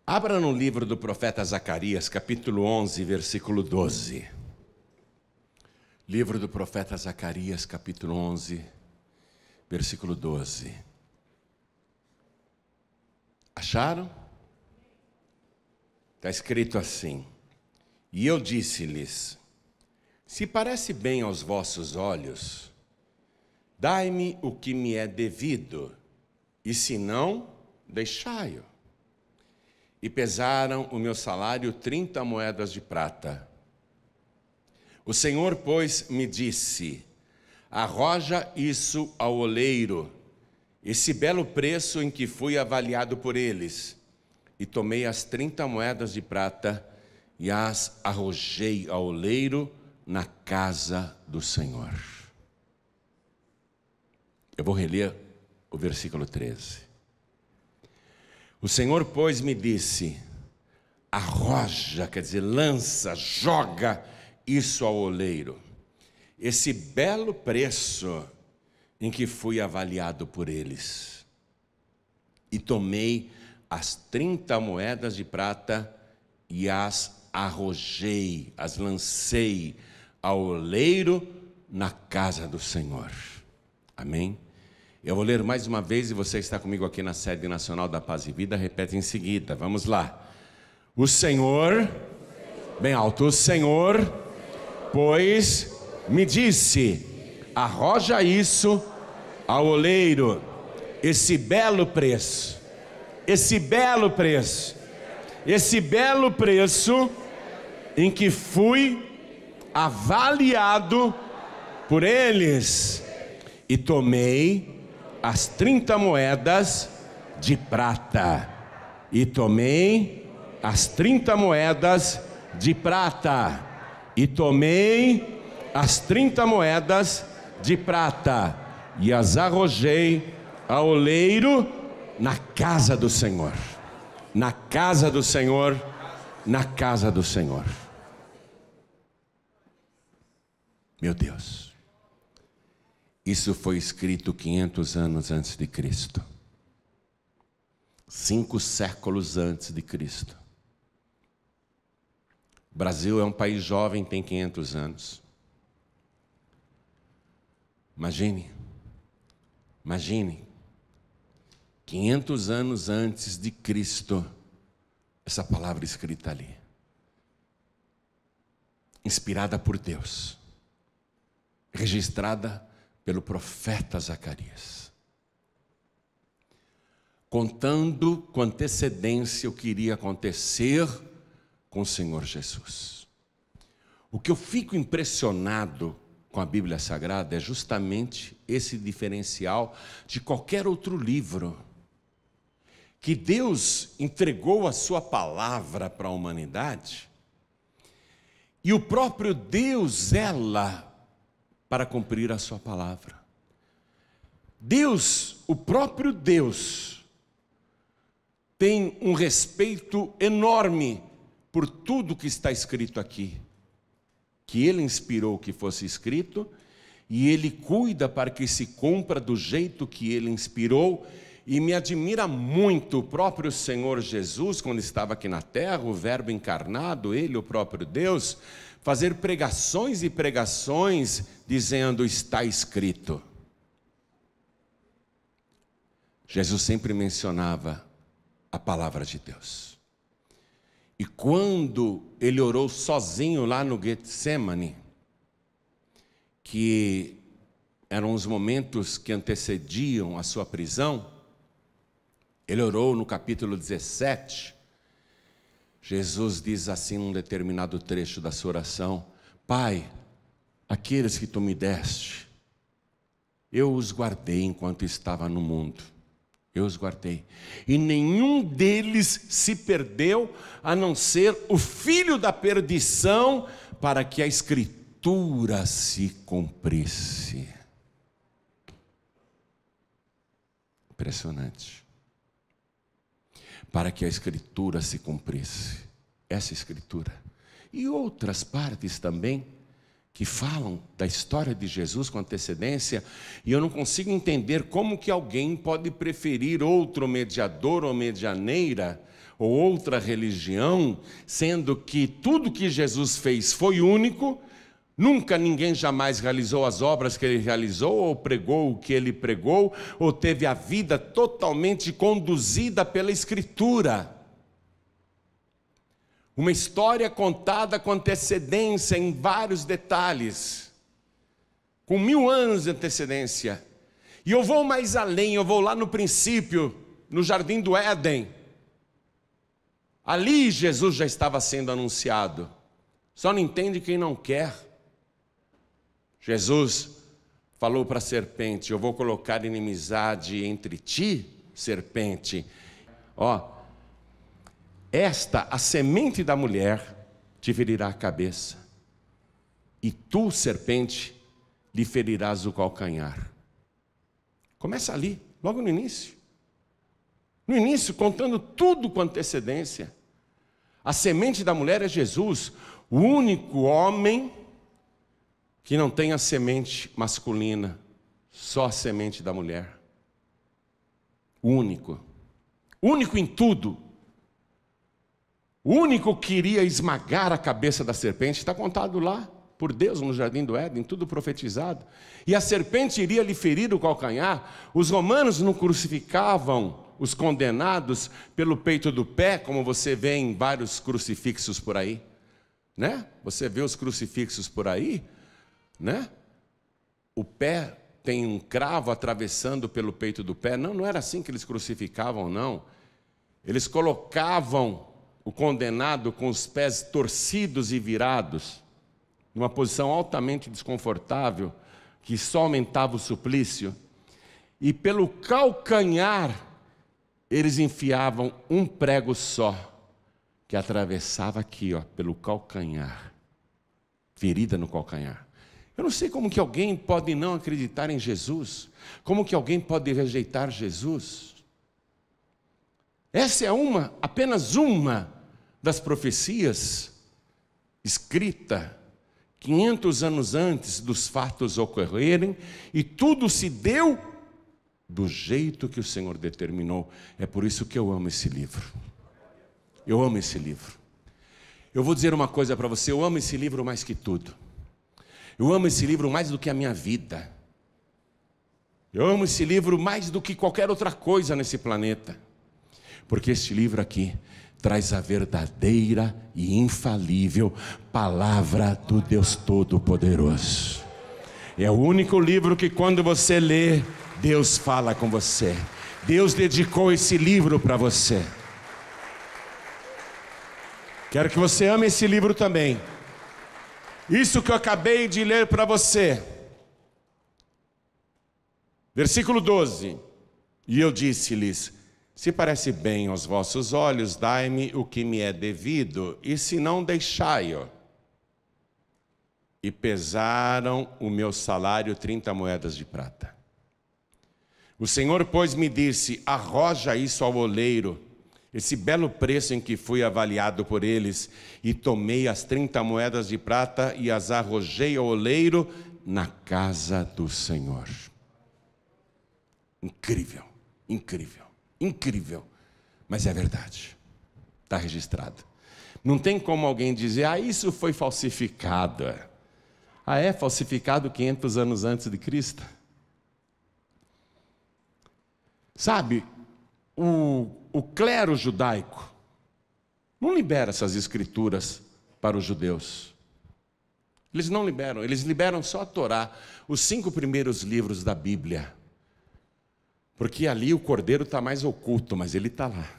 Abra no livro do profeta Zacarias, capítulo 11, versículo 12. Livro do profeta Zacarias, capítulo 11, versículo 12. Acharam? Está escrito assim: E eu disse-lhes: Se parece bem aos vossos olhos, dai-me o que me é devido, e se não, deixai-o. E pesaram o meu salário 30 moedas de prata. O Senhor, pois, me disse: Arroja isso ao oleiro, esse belo preço em que fui avaliado por eles. E tomei as 30 moedas de prata e as arrojei ao oleiro na casa do Senhor. Eu vou reler o versículo 13. O Senhor, pois, me disse: arroja, quer dizer, lança, joga isso ao oleiro, esse belo preço em que fui avaliado por eles. E tomei as 30 moedas de prata e as arrojei, as lancei ao oleiro na casa do Senhor. Amém? Eu vou ler mais uma vez e você está comigo aqui na sede nacional da Paz e Vida, repete em seguida, vamos lá. O Senhor, bem alto, o Senhor, pois me disse: arroja isso ao oleiro, esse belo preço, esse belo preço, esse belo preço em que fui avaliado por eles, e tomei as 30 moedas de prata, e tomei as 30 moedas de prata, e tomei as 30 moedas de prata, e as arrojei ao oleiro na casa do Senhor, na casa do Senhor, na casa do Senhor. Meu Deus. Isso foi escrito 500 anos antes de Cristo. 5 séculos antes de Cristo. O Brasil é um país jovem, tem 500 anos. Imagine, 500 anos antes de Cristo, essa palavra escrita ali. Inspirada por Deus. Registrada pelo profeta Zacarias, contando com antecedência o que iria acontecer com o Senhor Jesus. O que eu fico impressionado com a Bíblia Sagrada é justamente esse diferencial de qualquer outro livro, que Deus entregou a sua palavra para a humanidade, e o próprio Deus zela para cumprir a sua palavra. Deus, o próprio Deus, tem um respeito enorme por tudo que está escrito aqui, que Ele inspirou que fosse escrito, e Ele cuida para que se cumpra do jeito que Ele inspirou. E me admira muito o próprio Senhor Jesus, quando estava aqui na terra, o Verbo encarnado, Ele, o próprio Deus, fazer pregações e pregações, dizendo: está escrito. Jesus sempre mencionava a palavra de Deus. E quando Ele orou sozinho lá no Getsemane, que eram os momentos que antecediam a sua prisão, Ele orou no capítulo 17, Jesus diz assim num determinado trecho da sua oração: Pai, aqueles que Tu me deste, eu os guardei enquanto estava no mundo. Eu os guardei. E nenhum deles se perdeu, a não ser o filho da perdição, para que a Escritura se cumprisse. Impressionante. Para que a Escritura se cumprisse. Essa Escritura. E outras partes também, que falam da história de Jesus com antecedência, e eu não consigo entender como que alguém pode preferir outro mediador ou medianeira, ou outra religião, sendo que tudo que Jesus fez foi único. Nunca ninguém jamais realizou as obras que ele realizou, ou pregou o que ele pregou, ou teve a vida totalmente conduzida pela Escritura. Uma história contada com antecedência em vários detalhes, com 1000 anos de antecedência. E eu vou mais além, eu vou lá no princípio, no Jardim do Éden. Ali Jesus já estava sendo anunciado. Só não entende quem não quer. Jesus falou para a serpente: eu vou colocar inimizade entre ti, serpente. A semente da mulher te ferirá a cabeça, e tu, serpente, lhe ferirás o calcanhar. Começa ali, logo no início. No início, contando tudo com antecedência. A semente da mulher é Jesus, o único homem que não tem a semente masculina, só a semente da mulher. Único em tudo. O único que iria esmagar a cabeça da serpente, está contado lá por Deus no Jardim do Éden, tudo profetizado. E a serpente iria lhe ferir o calcanhar. Os romanos não crucificavam os condenados pelo peito do pé, como você vê em vários crucifixos por aí, né? Você vê os crucifixos por aí, né? O pé tem um cravo atravessando pelo peito do pé. Não era assim que eles crucificavam, não. Eles colocavam o condenado com os pés torcidos e virados, numa posição altamente desconfortável, que só aumentava o suplício. E pelo calcanhar, eles enfiavam um prego só, que atravessava aqui, pelo calcanhar. Ferida no calcanhar. Eu não sei como que alguém pode não acreditar em Jesus. Como que alguém pode rejeitar Jesus? Essa é apenas uma das profecias escrita 500 anos antes dos fatos ocorrerem, e tudo se deu do jeito que o Senhor determinou. É por isso que eu amo esse livro. Eu amo esse livro. Eu vou dizer uma coisa para você: eu amo esse livro mais que tudo. Eu amo esse livro mais do que a minha vida. Eu amo esse livro mais do que qualquer outra coisa nesse planeta. Porque este livro aqui traz a verdadeira e infalível palavra do Deus Todo-Poderoso. É o único livro que, quando você lê, Deus fala com você. Deus dedicou esse livro para você. Quero que você ame esse livro também. Isso que eu acabei de ler para você. Versículo 12. E eu disse-lhes: se parece bem aos vossos olhos, dai-me o que me é devido, e se não, deixai-o. E pesaram o meu salário 30 moedas de prata. O Senhor, pois, me disse: arroja isso ao oleiro, esse belo preço em que fui avaliado por eles. E tomei as 30 moedas de prata e as arrojei ao oleiro na casa do Senhor. Incrível, incrível. Incrível, mas é verdade, está registrado. Não tem como alguém dizer: isso foi falsificado. É falsificado 500 anos antes de Cristo. Sabe, o clero judaico não libera essas escrituras para os judeus. Eles não liberam, eles liberam só a Torá, os 5 primeiros livros da Bíblia. Porque ali o cordeiro está mais oculto, mas ele está lá.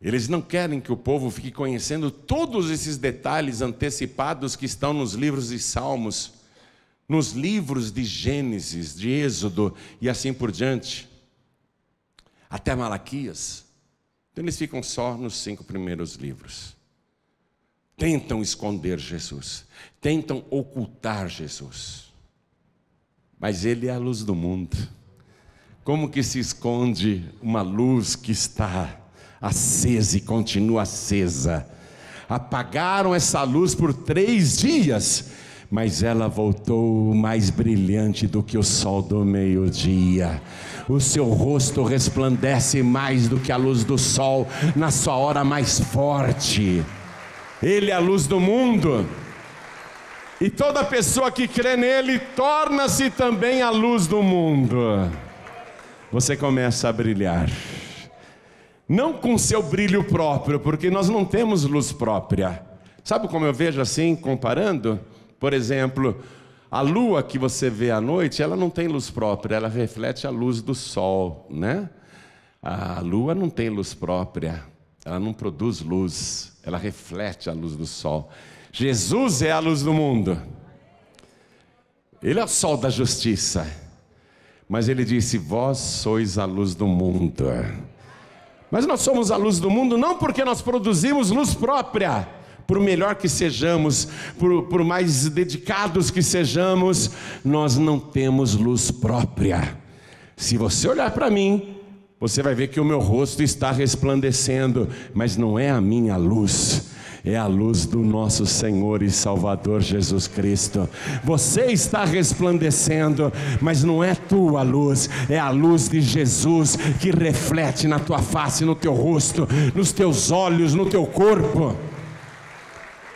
Eles não querem que o povo fique conhecendo todos esses detalhes antecipados que estão nos livros de Salmos, nos livros de Gênesis, de Êxodo e assim por diante, até Malaquias. Então eles ficam só nos 5 primeiros livros. Tentam esconder Jesus, tentam ocultar Jesus. Mas ele é a luz do mundo. Como que se esconde uma luz que está acesa e continua acesa? Apagaram essa luz por 3 dias, mas ela voltou mais brilhante do que o sol do meio-dia. O seu rosto resplandece mais do que a luz do sol na sua hora mais forte. Ele é a luz do mundo. E toda pessoa que crê nele torna-se também a luz do mundo. Você começa a brilhar. Não com seu brilho próprio, porque nós não temos luz própria. Sabe como eu vejo assim, comparando? Por exemplo, a lua que você vê à noite, ela não tem luz própria, ela reflete a luz do sol, né? A lua não tem luz própria, ela não produz luz, ela reflete a luz do sol. Jesus é a luz do mundo. Ele é o sol da justiça. Mas ele disse: vós sois a luz do mundo. Mas nós somos a luz do mundo não porque nós produzimos luz própria. Por melhor que sejamos, por mais dedicados que sejamos, nós não temos luz própria. Se você olhar para mim, você vai ver que o meu rosto está resplandecendo, mas não é a minha luz, é a luz do nosso Senhor e Salvador Jesus Cristo. Você está resplandecendo, mas não é tua luz, é a luz de Jesus que reflete na tua face, no teu rosto, nos teus olhos, no teu corpo.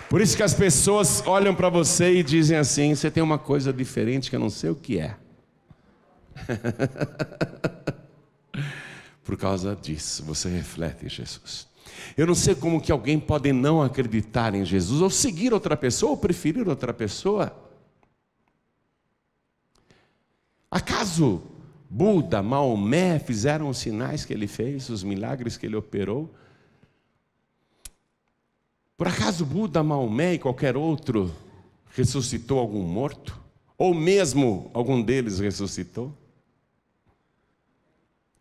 Por isso que as pessoas olham para você e dizem assim: você tem uma coisa diferente que eu não sei o que é. Por causa disso, você reflete Jesus. Eu não sei como que alguém pode não acreditar em Jesus, ou seguir outra pessoa, ou preferir outra pessoa. Acaso Buda, Maomé fizeram os sinais que ele fez, os milagres que ele operou? Por acaso Buda, Maomé e qualquer outro ressuscitou algum morto? Ou mesmo algum deles ressuscitou?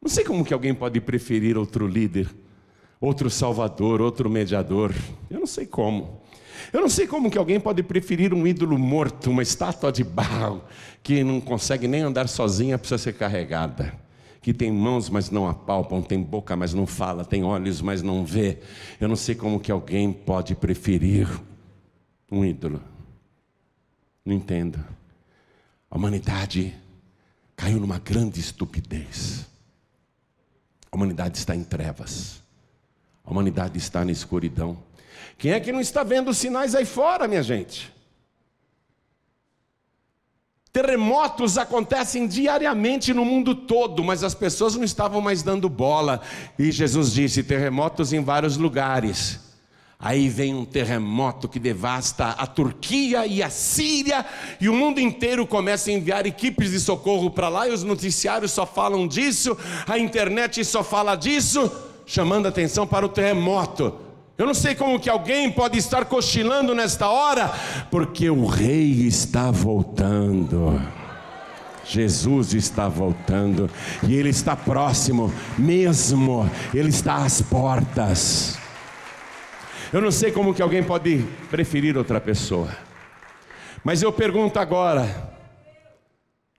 Não sei como que alguém pode preferir outro líder, outro salvador, outro mediador. Eu não sei como. Eu não sei como que alguém pode preferir um ídolo morto, uma estátua de barro, que não consegue nem andar sozinha, precisa ser carregada. Que tem mãos, mas não apalpam, tem boca, mas não fala, tem olhos, mas não vê. Eu não sei como que alguém pode preferir um ídolo. Não entendo. A humanidade caiu numa grande estupidez. A humanidade está em trevas. A humanidade está na escuridão. Quem é que não está vendo os sinais aí fora, minha gente? Terremotos acontecem diariamente no mundo todo, mas as pessoas não estavam mais dando bola. E Jesus disse: terremotos em vários lugares. Aí vem um terremoto que devasta a Turquia e a Síria, e o mundo inteiro começa a enviar equipes de socorro para lá, e os noticiários só falam disso, a internet só fala disso, chamando atenção para o terremoto. Eu não sei como que alguém pode estar cochilando nesta hora, porque o rei está voltando. Jesus está voltando, e ele está próximo mesmo, ele está às portas. Eu não sei como que alguém pode preferir outra pessoa, mas eu pergunto agora: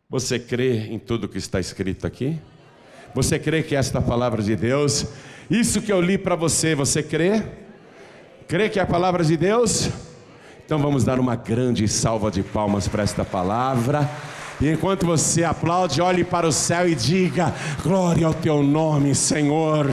você crê em tudo que está escrito aqui? Você crê que esta é a palavra de Deus? Isso que eu li para você, você crê? Crê que é a palavra de Deus? Então vamos dar uma grande salva de palmas para esta palavra. E enquanto você aplaude, olhe para o céu e diga: glória ao teu nome, Senhor.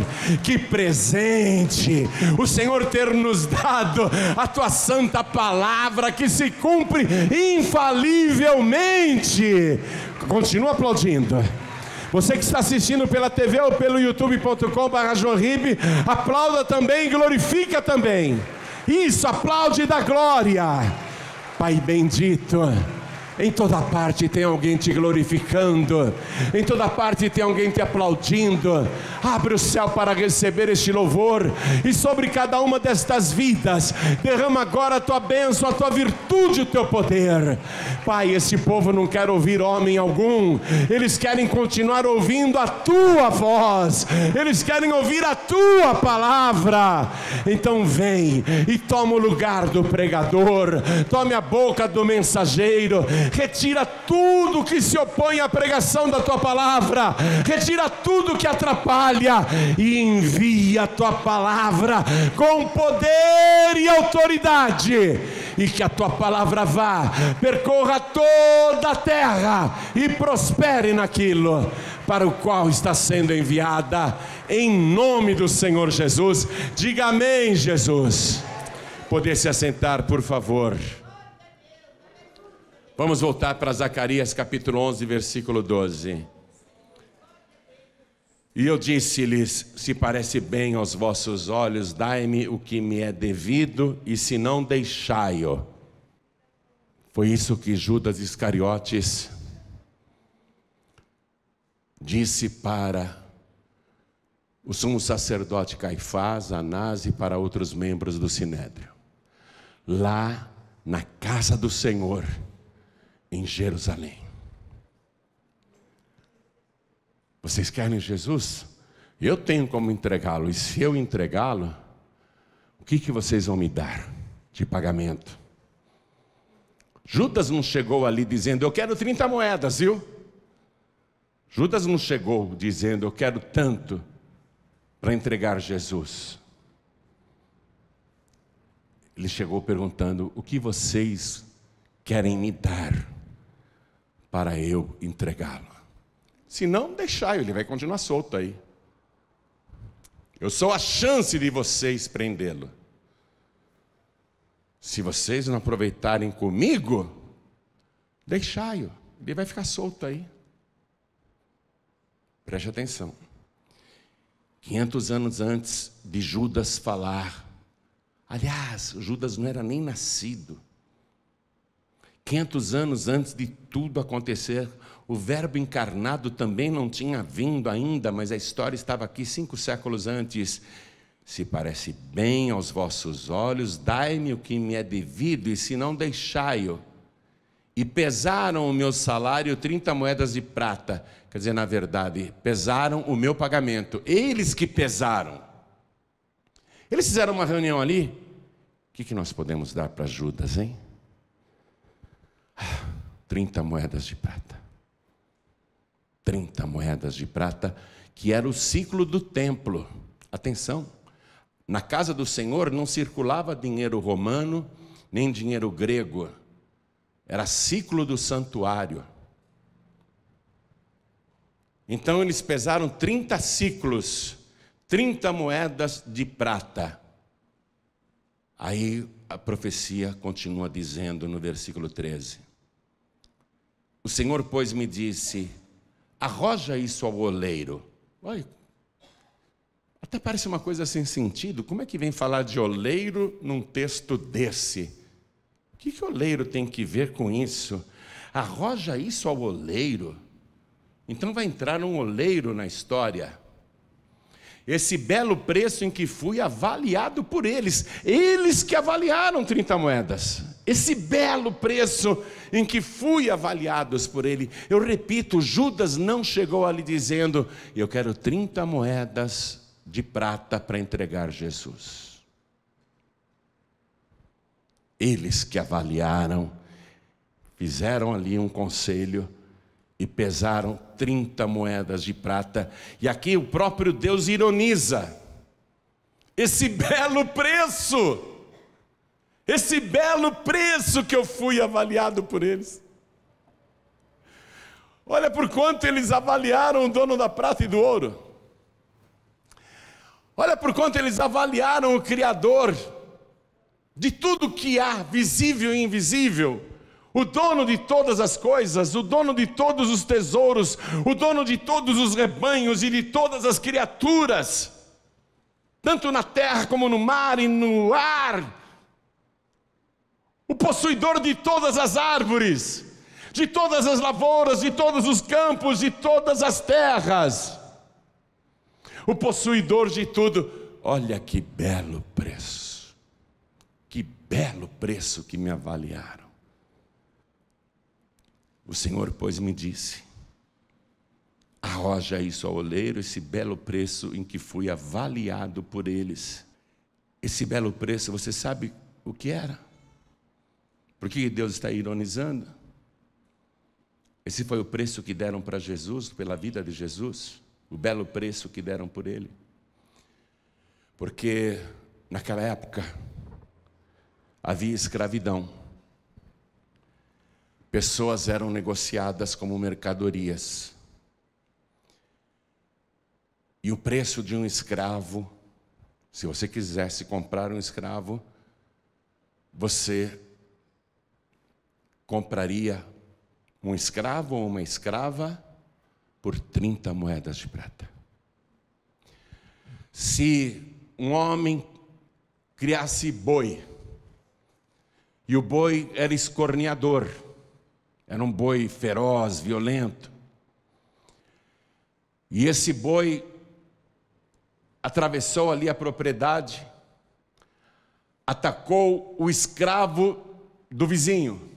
Que presente o Senhor ter nos dado a tua santa palavra, que se cumpre infalivelmente. Continua aplaudindo. Você que está assistindo pela TV ou pelo youtube.com/joinribe, aplauda também, glorifica também. Isso, aplaude e dá glória. Pai bendito, em toda parte tem alguém te glorificando, em toda parte tem alguém te aplaudindo. Abre o céu para receber este louvor, e sobre cada uma destas vidas derrama agora a tua bênção, a tua virtude, o teu poder. Pai, esse povo não quer ouvir homem algum, eles querem continuar ouvindo a tua voz, eles querem ouvir a tua palavra. Então vem e toma o lugar do pregador, tome a boca do mensageiro, retira tudo que se opõe à pregação da tua palavra, retira tudo que atrapalha, e envia a tua palavra com poder e autoridade, e que a tua palavra vá, percorra toda a terra e prospere naquilo para o qual está sendo enviada, em nome do Senhor Jesus. Diga amém, Jesus. Poder se assentar, por favor. Vamos voltar para Zacarias capítulo 11, versículo 12. E eu disse-lhes: se parece bem aos vossos olhos, dai-me o que me é devido, e se não, deixai-o. Foi isso que Judas Iscariotes disse para o sumo sacerdote Caifás, Anás e para outros membros do Sinédrio, lá na casa do Senhor, em Jerusalém. Vocês querem Jesus? Eu tenho como entregá-lo. E se eu entregá-lo, o que vocês vão me dar de pagamento? Judas não chegou ali dizendo: eu quero 30 moedas, viu? Judas não chegou dizendo: eu quero tanto para entregar Jesus. Ele chegou perguntando: o que vocês querem me dar para eu entregá-lo? Se não, deixai, ele vai continuar solto aí. Eu sou a chance de vocês prendê-lo. Se vocês não aproveitarem comigo, deixai-o, ele vai ficar solto aí. Preste atenção. 500 anos antes de Judas falar, aliás, Judas não era nem nascido. 500 anos antes de tudo acontecer, o Verbo encarnado também não tinha vindo ainda, mas a história estava aqui 5 séculos antes. Se parece bem aos vossos olhos, dai-me o que me é devido, e se não, deixai-o. E pesaram o meu salário 30 moedas de prata. Quer dizer, na verdade, pesaram o meu pagamento. Eles que pesaram. Eles fizeram uma reunião ali. O que nós podemos dar para Judas, hein? 30 moedas de prata. 30 moedas de prata, que era o ciclo do templo. Atenção, na casa do Senhor não circulava dinheiro romano, nem dinheiro grego. Era ciclo do santuário. Então eles pesaram 30 ciclos, 30 moedas de prata. Aí a profecia continua dizendo no versículo 13. O Senhor, pois, me disse: arroja isso ao oleiro. Olha, até parece uma coisa sem sentido. Como é que vem falar de oleiro num texto desse? O que oleiro tem que ver com isso? Arroja isso ao oleiro. Então vai entrar um oleiro na história. Esse belo preço em que fui avaliado por eles. Eles que avaliaram 30 moedas. Esse belo preço em que fui avaliados por ele. Eu repito, Judas não chegou ali dizendo: eu quero 30 moedas de prata para entregar Jesus. Eles que avaliaram, fizeram ali um conselho e pesaram 30 moedas de prata. E aqui o próprio Deus ironiza esse belo preço. Esse belo preço que eu fui avaliado por eles. Olha por quanto eles avaliaram o dono da prata e do ouro. Olha por quanto eles avaliaram o Criador de tudo que há, visível e invisível. O dono de todas as coisas, o dono de todos os tesouros, o dono de todos os rebanhos e de todas as criaturas, tanto na terra como no mar e no ar. O possuidor de todas as árvores, de todas as lavouras, de todos os campos, de todas as terras. O possuidor de tudo. Olha que belo preço. Que belo preço que me avaliaram. O Senhor, pois, me disse: arroja isso ao oleiro, esse belo preço em que fui avaliado por eles. Esse belo preço, você sabe o que era? Por que Deus está ironizando? Esse foi o preço que deram para Jesus, pela vida de Jesus. O belo preço que deram por ele. Porque naquela época, havia escravidão. Pessoas eram negociadas como mercadorias. E o preço de um escravo, se você quisesse comprar um escravo, você compraria um escravo ou uma escrava por 30 moedas de prata. Se um homem criasse boi, e o boi era escorneador, era um boi feroz, violento, e esse boi atravessou ali a propriedade, atacou o escravo do vizinho.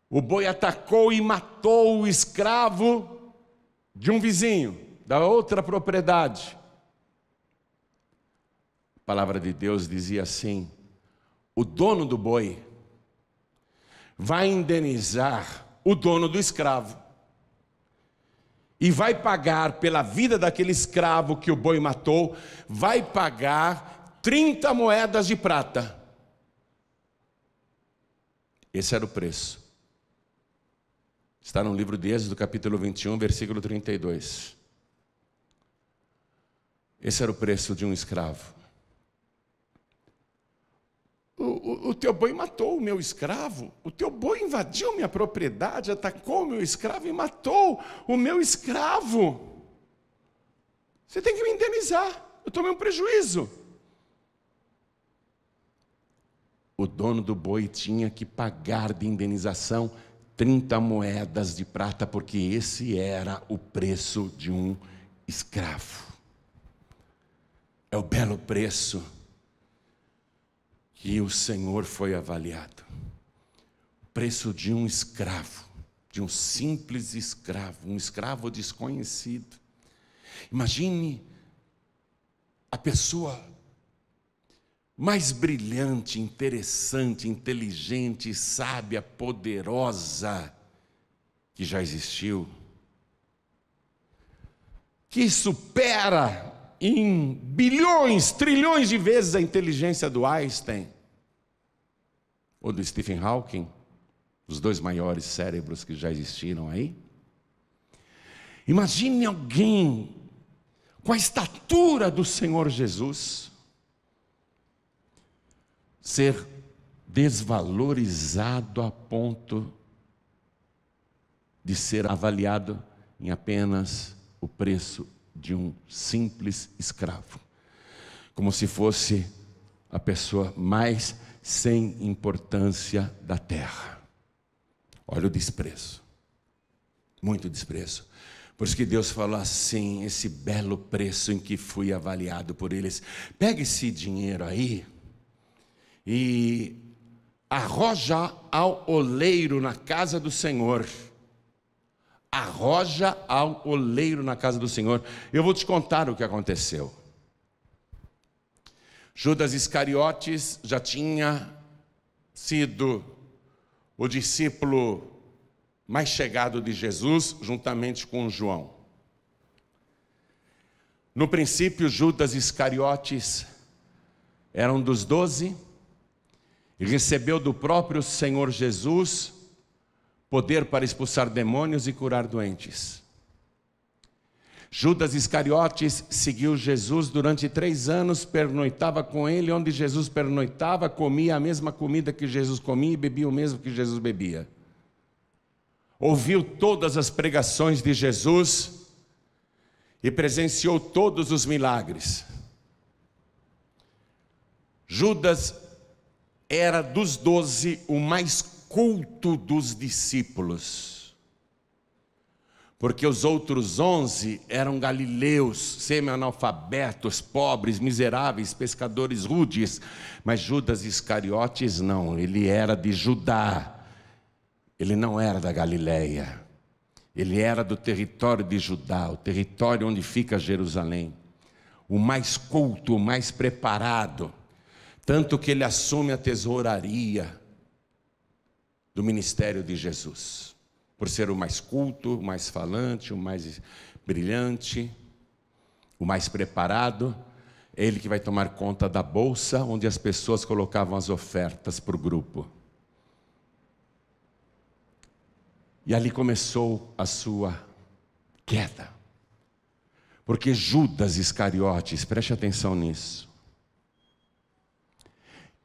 O boi atacou e matou o escravo de um vizinho, da outra propriedade. A palavra de Deus dizia assim: o dono do boi vai indenizar o dono do escravo e vai pagar pela vida daquele escravo que o boi matou, vai pagar 30 moedas de prata. Esse era o preço. Está no livro de Êxodo, capítulo 21, versículo 32. Esse era o preço de um escravo. O teu boi matou o meu escravo. O teu boi invadiu minha propriedade, atacou o meu escravo e matou o meu escravo. Você tem que me indenizar. Eu tomei um prejuízo. O dono do boi tinha que pagar de indenização 30 moedas de prata, porque esse era o preço de um escravo. É o belo preço que o Senhor foi avaliado. O preço de um escravo, de um simples escravo, um escravo desconhecido. Imagine a pessoa mais brilhante, interessante, inteligente, sábia, poderosa que já existiu, que supera em bilhões, trilhões de vezes a inteligência do Einstein ou do Stephen Hawking, os dois maiores cérebros que já existiram aí. Imagine alguém com a estatura do Senhor Jesus ser desvalorizado a ponto de ser avaliado em apenas o preço de um simples escravo, como se fosse a pessoa mais sem importância da terra. Olha o desprezo, muito desprezo. Por isso que Deus falou assim, esse belo preço em que fui avaliado por eles. Pega esse dinheiro aí e arroja ao oleiro na casa do Senhor. Arroja ao oleiro na casa do Senhor. Eu vou te contar o que aconteceu. Judas Iscariotes já tinha sido o discípulo mais chegado de Jesus, juntamente com João. No princípio, Judas Iscariotes era um dos 12, e recebeu do próprio Senhor Jesus poder para expulsar demônios e curar doentes. Judas Iscariotes seguiu Jesus durante 3 anos, pernoitava com ele onde Jesus pernoitava, comia a mesma comida que Jesus comia e bebia o mesmo que Jesus bebia. Ouviu todas as pregações de Jesus e presenciou todos os milagres. Judas era dos 12 o mais culto dos discípulos, porque os outros 11 eram galileus, semi-analfabetos, pobres, miseráveis, pescadores rudes, mas Judas Iscariotes não, ele era de Judá, ele não era da Galileia, ele era do território de Judá, o território onde fica Jerusalém, o mais culto, o mais preparado, tanto que ele assume a tesouraria do ministério de Jesus, por ser o mais culto, o mais falante, o mais brilhante, o mais preparado. É ele que vai tomar conta da bolsa onde as pessoas colocavam as ofertas para o grupo. E ali começou a sua queda. Porque Judas Iscariotes, preste atenção nisso,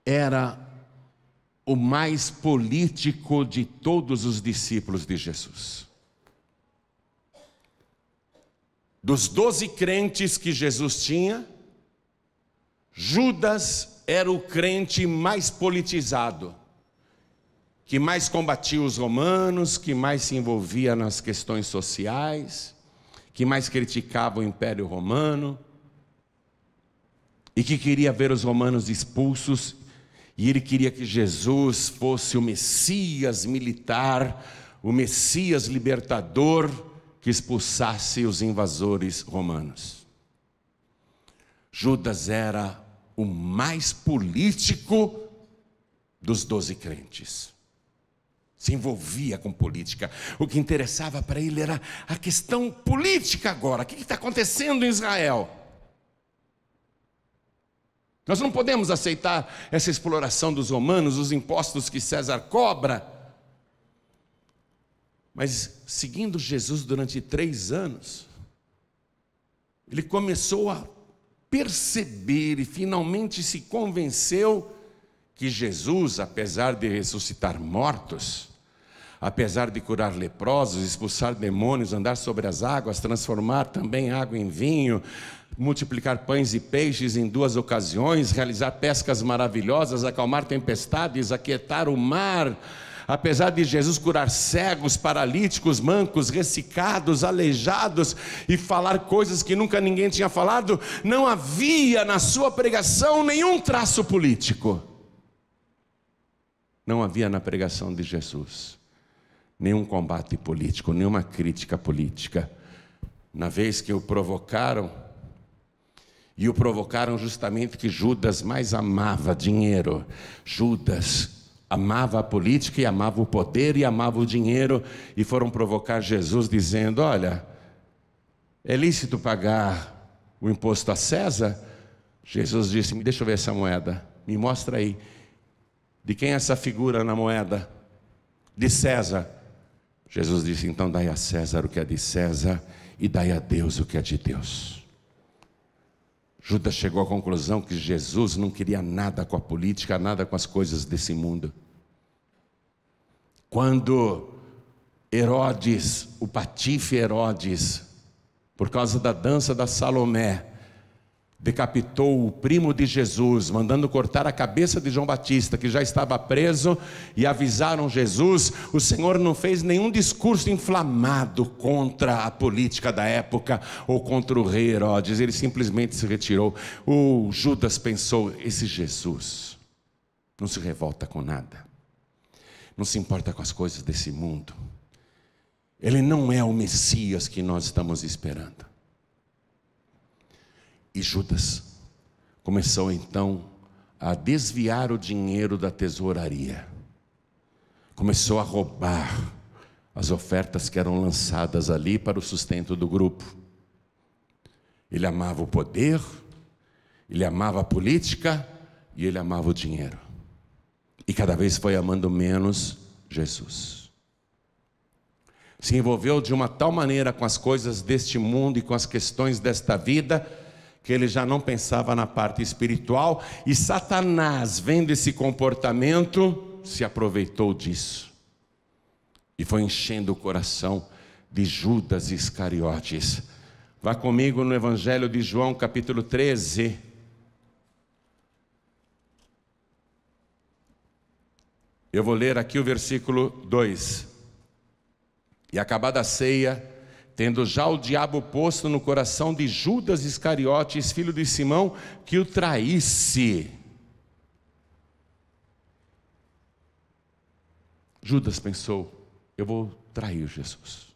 era o mais político de todos os discípulos de Jesus. Dos 12 crentes que Jesus tinha, Judas era o crente mais politizado, que mais combatia os romanos, que mais se envolvia nas questões sociais, que mais criticava o Império Romano, e que queria ver os romanos expulsos, e ele queria que Jesus fosse o Messias militar, o Messias libertador, que expulsasse os invasores romanos. Judas era o mais político dos 12 crentes. Se envolvia com política. O que interessava para ele era a questão política agora. O que está acontecendo em Israel? Nós não podemos aceitar essa exploração dos romanos, os impostos que César cobra. Mas seguindo Jesus durante 3 anos, ele começou a perceber e finalmente se convenceu que Jesus, apesar de ressuscitar mortos, apesar de curar leprosos, expulsar demônios, andar sobre as águas, transformar também água em vinho, multiplicar pães e peixes em 2 ocasiões, realizar pescas maravilhosas, acalmar tempestades, aquietar o mar, apesar de Jesus curar cegos, paralíticos, mancos, ressecados, aleijados e falar coisas que nunca ninguém tinha falado, não havia na sua pregação nenhum traço político. Não havia na pregação de Jesus nenhum combate político, nenhuma crítica política. Na vez que o provocaram, e o provocaram justamente que Judas mais amava dinheiro. Judas amava a política e amava o poder e amava o dinheiro, e foram provocar Jesus dizendo: olha, é lícito pagar o imposto a César? Jesus disse: deixa eu ver essa moeda, me mostra aí. De quem é essa figura na moeda? De César. Jesus disse: então dai a César o que é de César e dai a Deus o que é de Deus. Judas chegou à conclusão que Jesus não queria nada com a política, nada com as coisas desse mundo. Quando Herodes, o patife Herodes, por causa da dança da Salomé, decapitou o primo de Jesus, mandando cortar a cabeça de João Batista, que já estava preso, e avisaram Jesus, o Senhor não fez nenhum discurso inflamado contra a política da época, ou contra o rei Herodes, ele simplesmente se retirou. O Judas pensou: esse Jesus não se revolta com nada, não se importa com as coisas desse mundo, ele não é o Messias que nós estamos esperando. E Judas começou então a desviar o dinheiro da tesouraria. Começou a roubar as ofertas que eram lançadas ali para o sustento do grupo. Ele amava o poder, ele amava a política e ele amava o dinheiro. E cada vez foi amando menos Jesus. Se envolveu de uma tal maneira com as coisas deste mundo e com as questões desta vida, que ele já não pensava na parte espiritual, e Satanás, vendo esse comportamento, se aproveitou disso, e foi enchendo o coração de Judas Iscariotes. Vá comigo no Evangelho de João, capítulo 13. Eu vou ler aqui o versículo 2. E acabada a ceia, tendo já o diabo posto no coração de Judas Iscariotes, filho de Simão, que o traísse. Judas pensou: eu vou trair Jesus.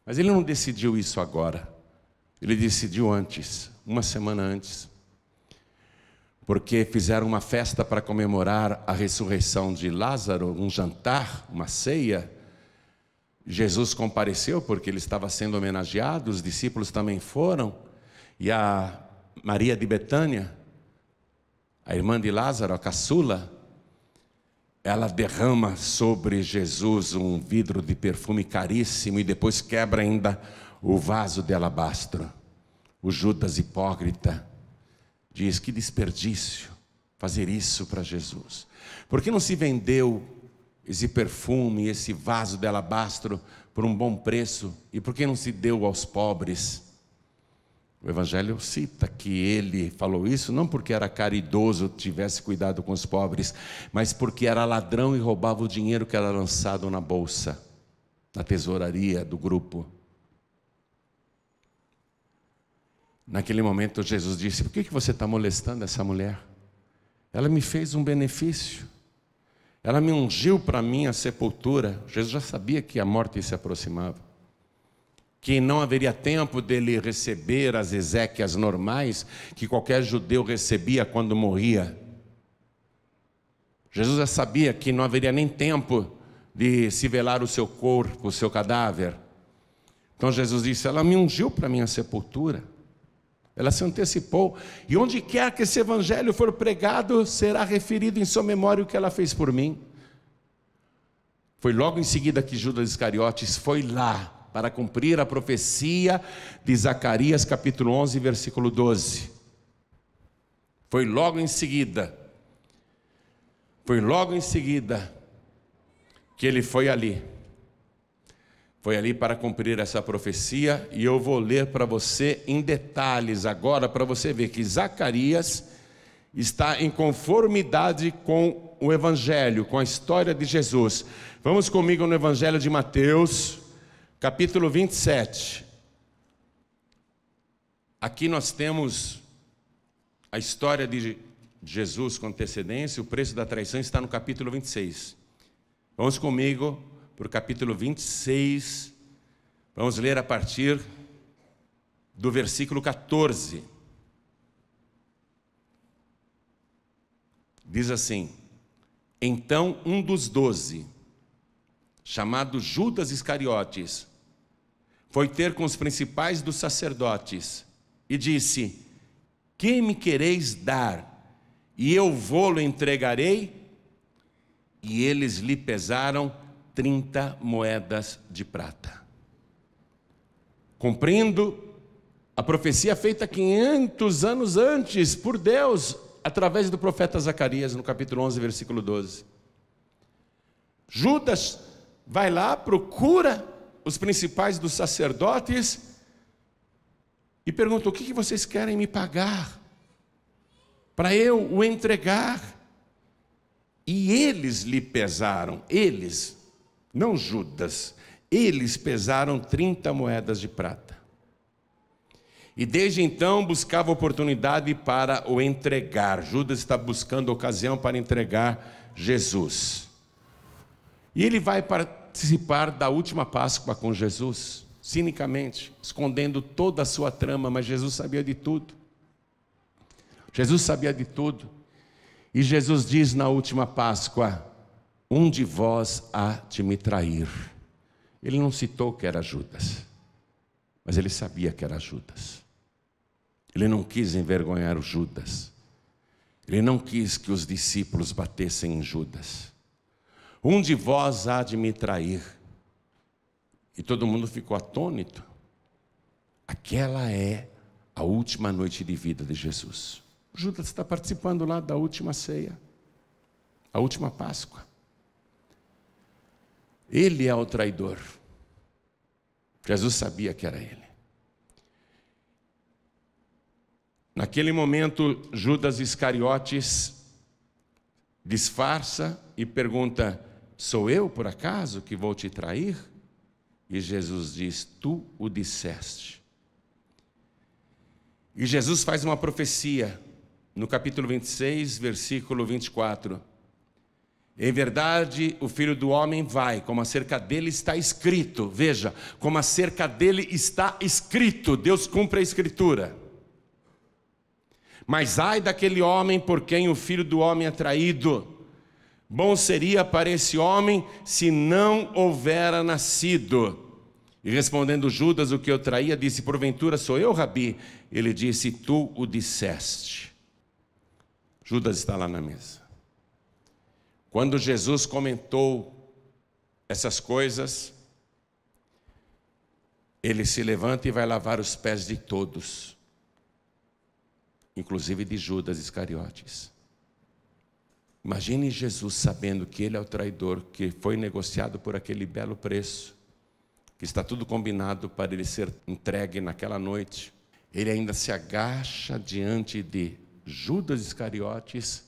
Mas ele não decidiu isso agora. Ele decidiu antes, uma semana antes. Porque fizeram uma festa para comemorar a ressurreição de Lázaro, um jantar, uma ceia. Jesus compareceu porque ele estava sendo homenageado, os discípulos também foram, e a Maria de Betânia, a irmã de Lázaro, a caçula, ela derrama sobre Jesus um vidro de perfume caríssimo e depois quebra ainda o vaso de alabastro. O Judas hipócrita diz: que desperdício fazer isso para Jesus. Por que não se vendeu esse perfume, esse vaso de alabastro por um bom preço? E por que não se deu aos pobres? O Evangelho cita que ele falou isso não porque era caridoso, tivesse cuidado com os pobres, mas porque era ladrão e roubava o dinheiro que era lançado na bolsa, na tesouraria do grupo. Naquele momento Jesus disse: por que você está molestando essa mulher? Ela me fez um benefício, ela me ungiu para mim a sepultura. Jesus já sabia que a morte se aproximava, que não haveria tempo dele receber as exéquias normais que qualquer judeu recebia quando morria. Jesus já sabia que não haveria nem tempo de se velar o seu corpo, o seu cadáver. Então Jesus disse: ela me ungiu para a minha sepultura, ela se antecipou, e onde quer que esse evangelho for pregado, será referido em sua memória o que ela fez por mim. Foi logo em seguida que Judas Iscariotes foi lá para cumprir a profecia de Zacarias capítulo 11, versículo 12. Foi logo em seguida que ele foi ali. Foi ali para cumprir essa profecia, e eu vou ler para você em detalhes agora, para você ver que Zacarias está em conformidade com o Evangelho, com a história de Jesus. Vamos comigo no Evangelho de Mateus, capítulo 27. Aqui nós temos a história de Jesus com antecedência. O preço da traição está no capítulo 26. Vamos comigo para o capítulo 26. Vamos ler a partir do versículo 14. Diz assim: então um dos 12, chamado Judas Iscariotes, foi ter com os principais dos sacerdotes e disse: que me quereis dar, e eu vô-lo entregarei? E eles lhe pesaram 30 moedas de prata. Cumprindo a profecia feita 500 anos antes por Deus, através do profeta Zacarias, no capítulo 11, versículo 12. Judas vai lá, procura os principais dos sacerdotes e pergunta: o que vocês querem me pagar para eu o entregar? E eles lhe pesaram, eles, não Judas, eles pesaram 30 moedas de prata. E desde então buscava oportunidade para o entregar. Judas está buscando ocasião para entregar Jesus. E ele vai participar da última Páscoa com Jesus, cinicamente, escondendo toda a sua trama, mas Jesus sabia de tudo. Jesus sabia de tudo. E Jesus diz na última Páscoa: um de vós há de me trair. Ele não citou que era Judas, mas ele sabia que era Judas. Ele não quis envergonhar o Judas. Ele não quis que os discípulos batessem em Judas. Um de vós há de me trair. E todo mundo ficou atônito. Aquela é a última noite de vida de Jesus. Judas está participando lá da última ceia, a última Páscoa. Ele é o traidor. Jesus sabia que era ele. Naquele momento, Judas Iscariotes disfarça e pergunta: sou eu, por acaso, que vou te trair? E Jesus diz: tu o disseste. E Jesus faz uma profecia no capítulo 26, versículo 24. Em verdade, o Filho do Homem vai, como acerca dele está escrito. Veja, como acerca dele está escrito. Deus cumpre a Escritura. Mas ai daquele homem por quem o Filho do Homem é traído. Bom seria para esse homem se não houvera nascido. E respondendo Judas, o que o traía, disse: porventura sou eu, Rabi? Ele disse: tu o disseste. Judas está lá na mesa. Quando Jesus comentou essas coisas, ele se levanta e vai lavar os pés de todos, inclusive de Judas Iscariotes. Imagine Jesus sabendo que ele é o traidor, que foi negociado por aquele belo preço, que está tudo combinado para ele ser entregue naquela noite. Ele ainda se agacha diante de Judas Iscariotes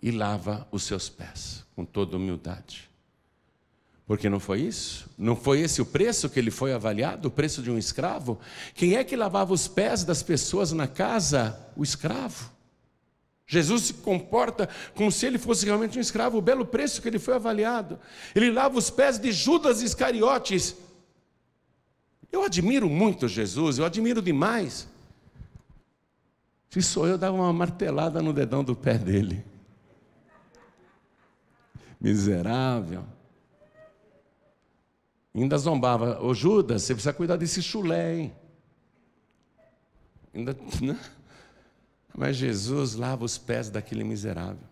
e lava os seus pés, com toda humildade. Porque não foi isso? Não foi esse o preço que ele foi avaliado, o preço de um escravo? Quem é que lavava os pés das pessoas na casa? O escravo. Jesus se comporta como se ele fosse realmente um escravo, o belo preço que ele foi avaliado. Ele lava os pés de Judas Iscariotes. Eu admiro muito Jesus, eu admiro demais. Se sou eu, dava uma martelada no dedão do pé dele. Miserável. Ainda zombava: ô Judas, você precisa cuidar desse chulé, hein? Ainda, né? Mas Jesus lava os pés daquele miserável.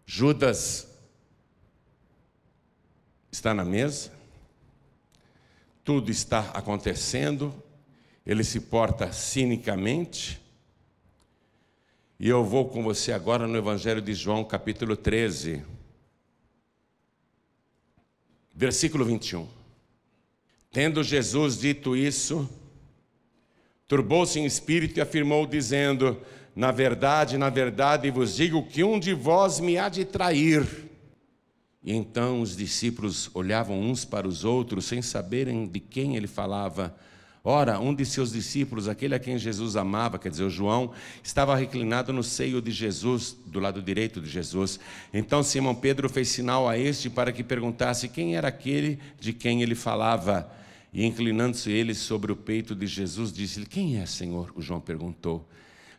Judas está na mesa, tudo está acontecendo, ele se porta cinicamente, e eu vou com você agora no Evangelho de João, capítulo 13, versículo 21. Tendo Jesus dito isso, turbou-se em espírito e afirmou, dizendo: na verdade vos digo que um de vós me há de trair. E então os discípulos olhavam uns para os outros, sem saberem de quem ele falava. Ora, um de seus discípulos, aquele a quem Jesus amava, quer dizer, o João, estava reclinado no seio de Jesus, do lado direito de Jesus. Então Simão Pedro fez sinal a este para que perguntasse quem era aquele de quem ele falava. E inclinando-se ele sobre o peito de Jesus, disse-lhe: quem é, Senhor? O João perguntou.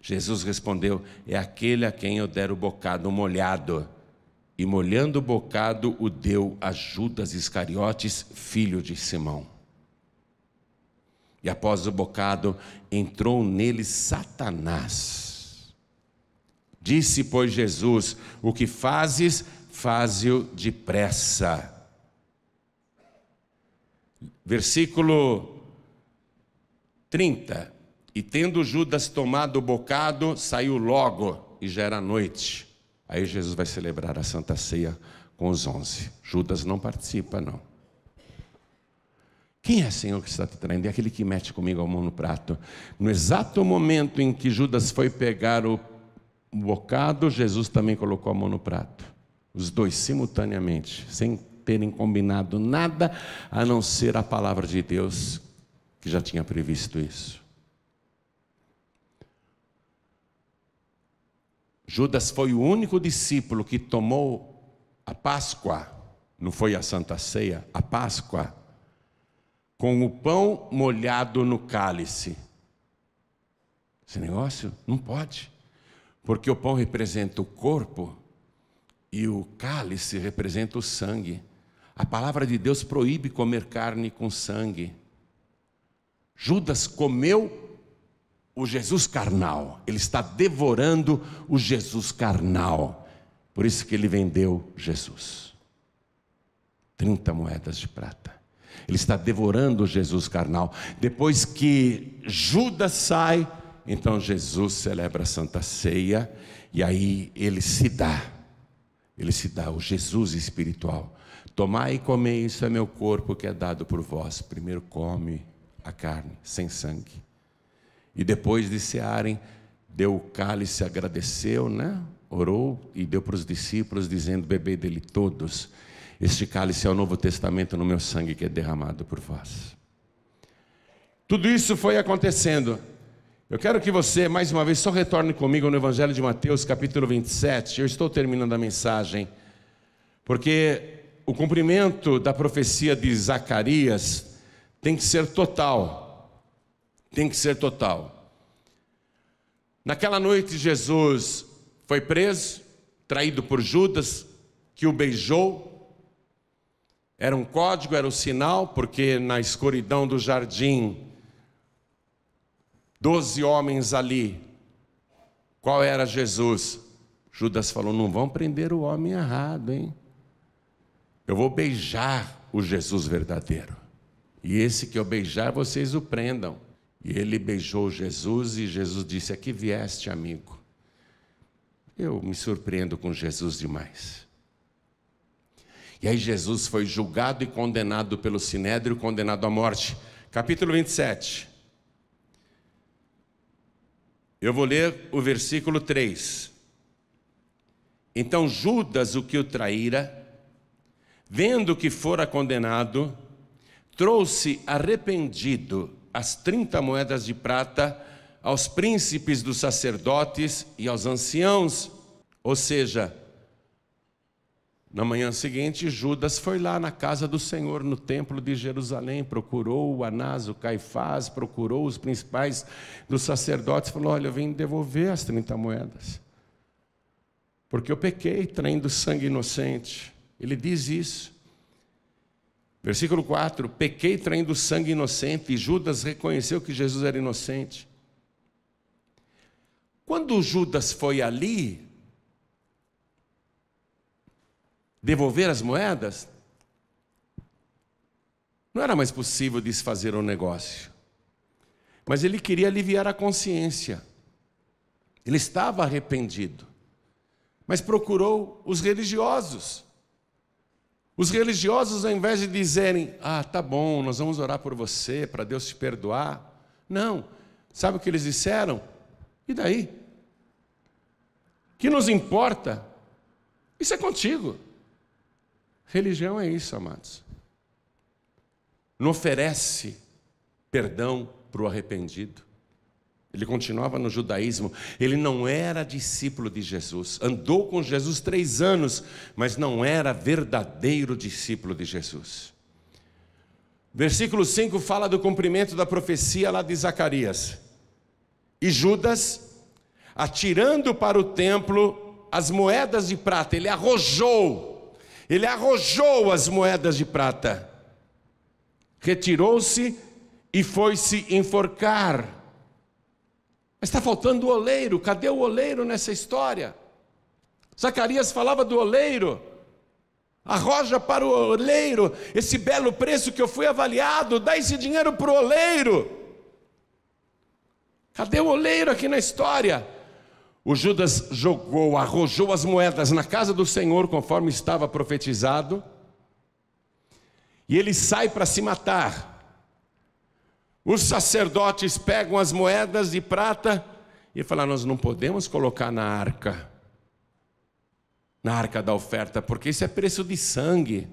Jesus respondeu: é aquele a quem eu der o bocado molhado. E molhando o bocado, o deu a Judas Iscariotes, filho de Simão. E após o bocado, entrou nele Satanás. Disse, pois, Jesus: o que fazes, faze-o depressa. Versículo 30. E tendo Judas tomado o bocado, saiu logo, e já era noite. Aí Jesus vai celebrar a Santa Ceia com os 11. Judas não participa, não. Quem é, Senhor, que está te traindo? É aquele que mete comigo a mão no prato. No exato momento em que Judas foi pegar o bocado, Jesus também colocou a mão no prato. Os dois simultaneamente, sem terem combinado nada, a não ser a palavra de Deus, que já tinha previsto isso. Judas foi o único discípulo que tomou a Páscoa, não foi a Santa Ceia, a Páscoa, com o pão molhado no cálice. Esse negócio não pode, porque o pão representa o corpo e o cálice representa o sangue. A palavra de Deus proíbe comer carne com sangue. Judas comeu o Jesus carnal, ele está devorando o Jesus carnal, por isso que ele vendeu Jesus. 30 moedas de prata. Ele está devorando o Jesus carnal. Depois que Judas sai, então Jesus celebra a Santa Ceia, e aí ele se dá, o Jesus espiritual. Tomai e comei, isso é meu corpo que é dado por vós. Primeiro come a carne, sem sangue. E depois de cearem, deu o cálice, agradeceu, né? Orou e deu para os discípulos, dizendo: bebei dele todos. Este cálice é o Novo Testamento no meu sangue que é derramado por vós. Tudo isso foi acontecendo. Eu quero que você, mais uma vez, só retorne comigo no Evangelho de Mateus, capítulo 27. Eu estou terminando a mensagem, porque o cumprimento da profecia de Zacarias tem que ser total. Tem que ser total. Naquela noite Jesus foi preso, traído por Judas, que o beijou. Era um código, era um sinal, porque na escuridão do jardim, 12 homens ali, qual era Jesus? Judas falou: não vão prender o homem errado, hein? Eu vou beijar o Jesus verdadeiro. E esse que eu beijar, vocês o prendam. E ele beijou Jesus e Jesus disse: aqui vieste, amigo. Eu me surpreendo com Jesus demais. E aí Jesus foi julgado e condenado pelo Sinédrio, condenado à morte. Capítulo 27. Eu vou ler o versículo 3. Então Judas, o que o traíra, vendo que fora condenado, trouxe arrependido as 30 moedas de prata aos príncipes dos sacerdotes e aos anciãos. Ou seja, na manhã seguinte, Judas foi lá na casa do Senhor, no templo de Jerusalém, procurou o Anás, o Caifás, procurou os principais dos sacerdotes, falou: olha, eu vim devolver as 30 moedas, porque eu pequei traindo sangue inocente. Ele diz isso. Versículo 4, pequei traindo sangue inocente, e Judas reconheceu que Jesus era inocente. Quando Judas foi ali devolver as moedas, não era mais possível desfazer o negócio, mas ele queria aliviar a consciência. Ele estava arrependido, mas procurou os religiosos. Os religiosos, ao invés de dizerem: ah, tá bom, nós vamos orar por você, para Deus te perdoar. Não, sabe o que eles disseram? E daí? O que nos importa? Isso é contigo. Religião é isso, amados. Não oferece perdão para o arrependido. Ele continuava no judaísmo, ele não era discípulo de Jesus, andou com Jesus 3 anos, mas não era verdadeiro discípulo de Jesus. Versículo 5 fala do cumprimento da profecia lá de Zacarias. E Judas, atirando para o templo as moedas de prata, ele arrojou as moedas de prata, retirou-se e foi-se enforcar. Mas está faltando o oleiro. Cadê o oleiro nessa história? Zacarias falava do oleiro. Arroja para o oleiro esse belo preço que eu fui avaliado. Dá esse dinheiro para o oleiro. Cadê o oleiro aqui na história? O Judas arrojou as moedas na casa do Senhor, conforme estava profetizado. E ele sai para se matar. Os sacerdotes pegam as moedas de prata e falam: nós não podemos colocar na arca da oferta, porque isso é preço de sangue.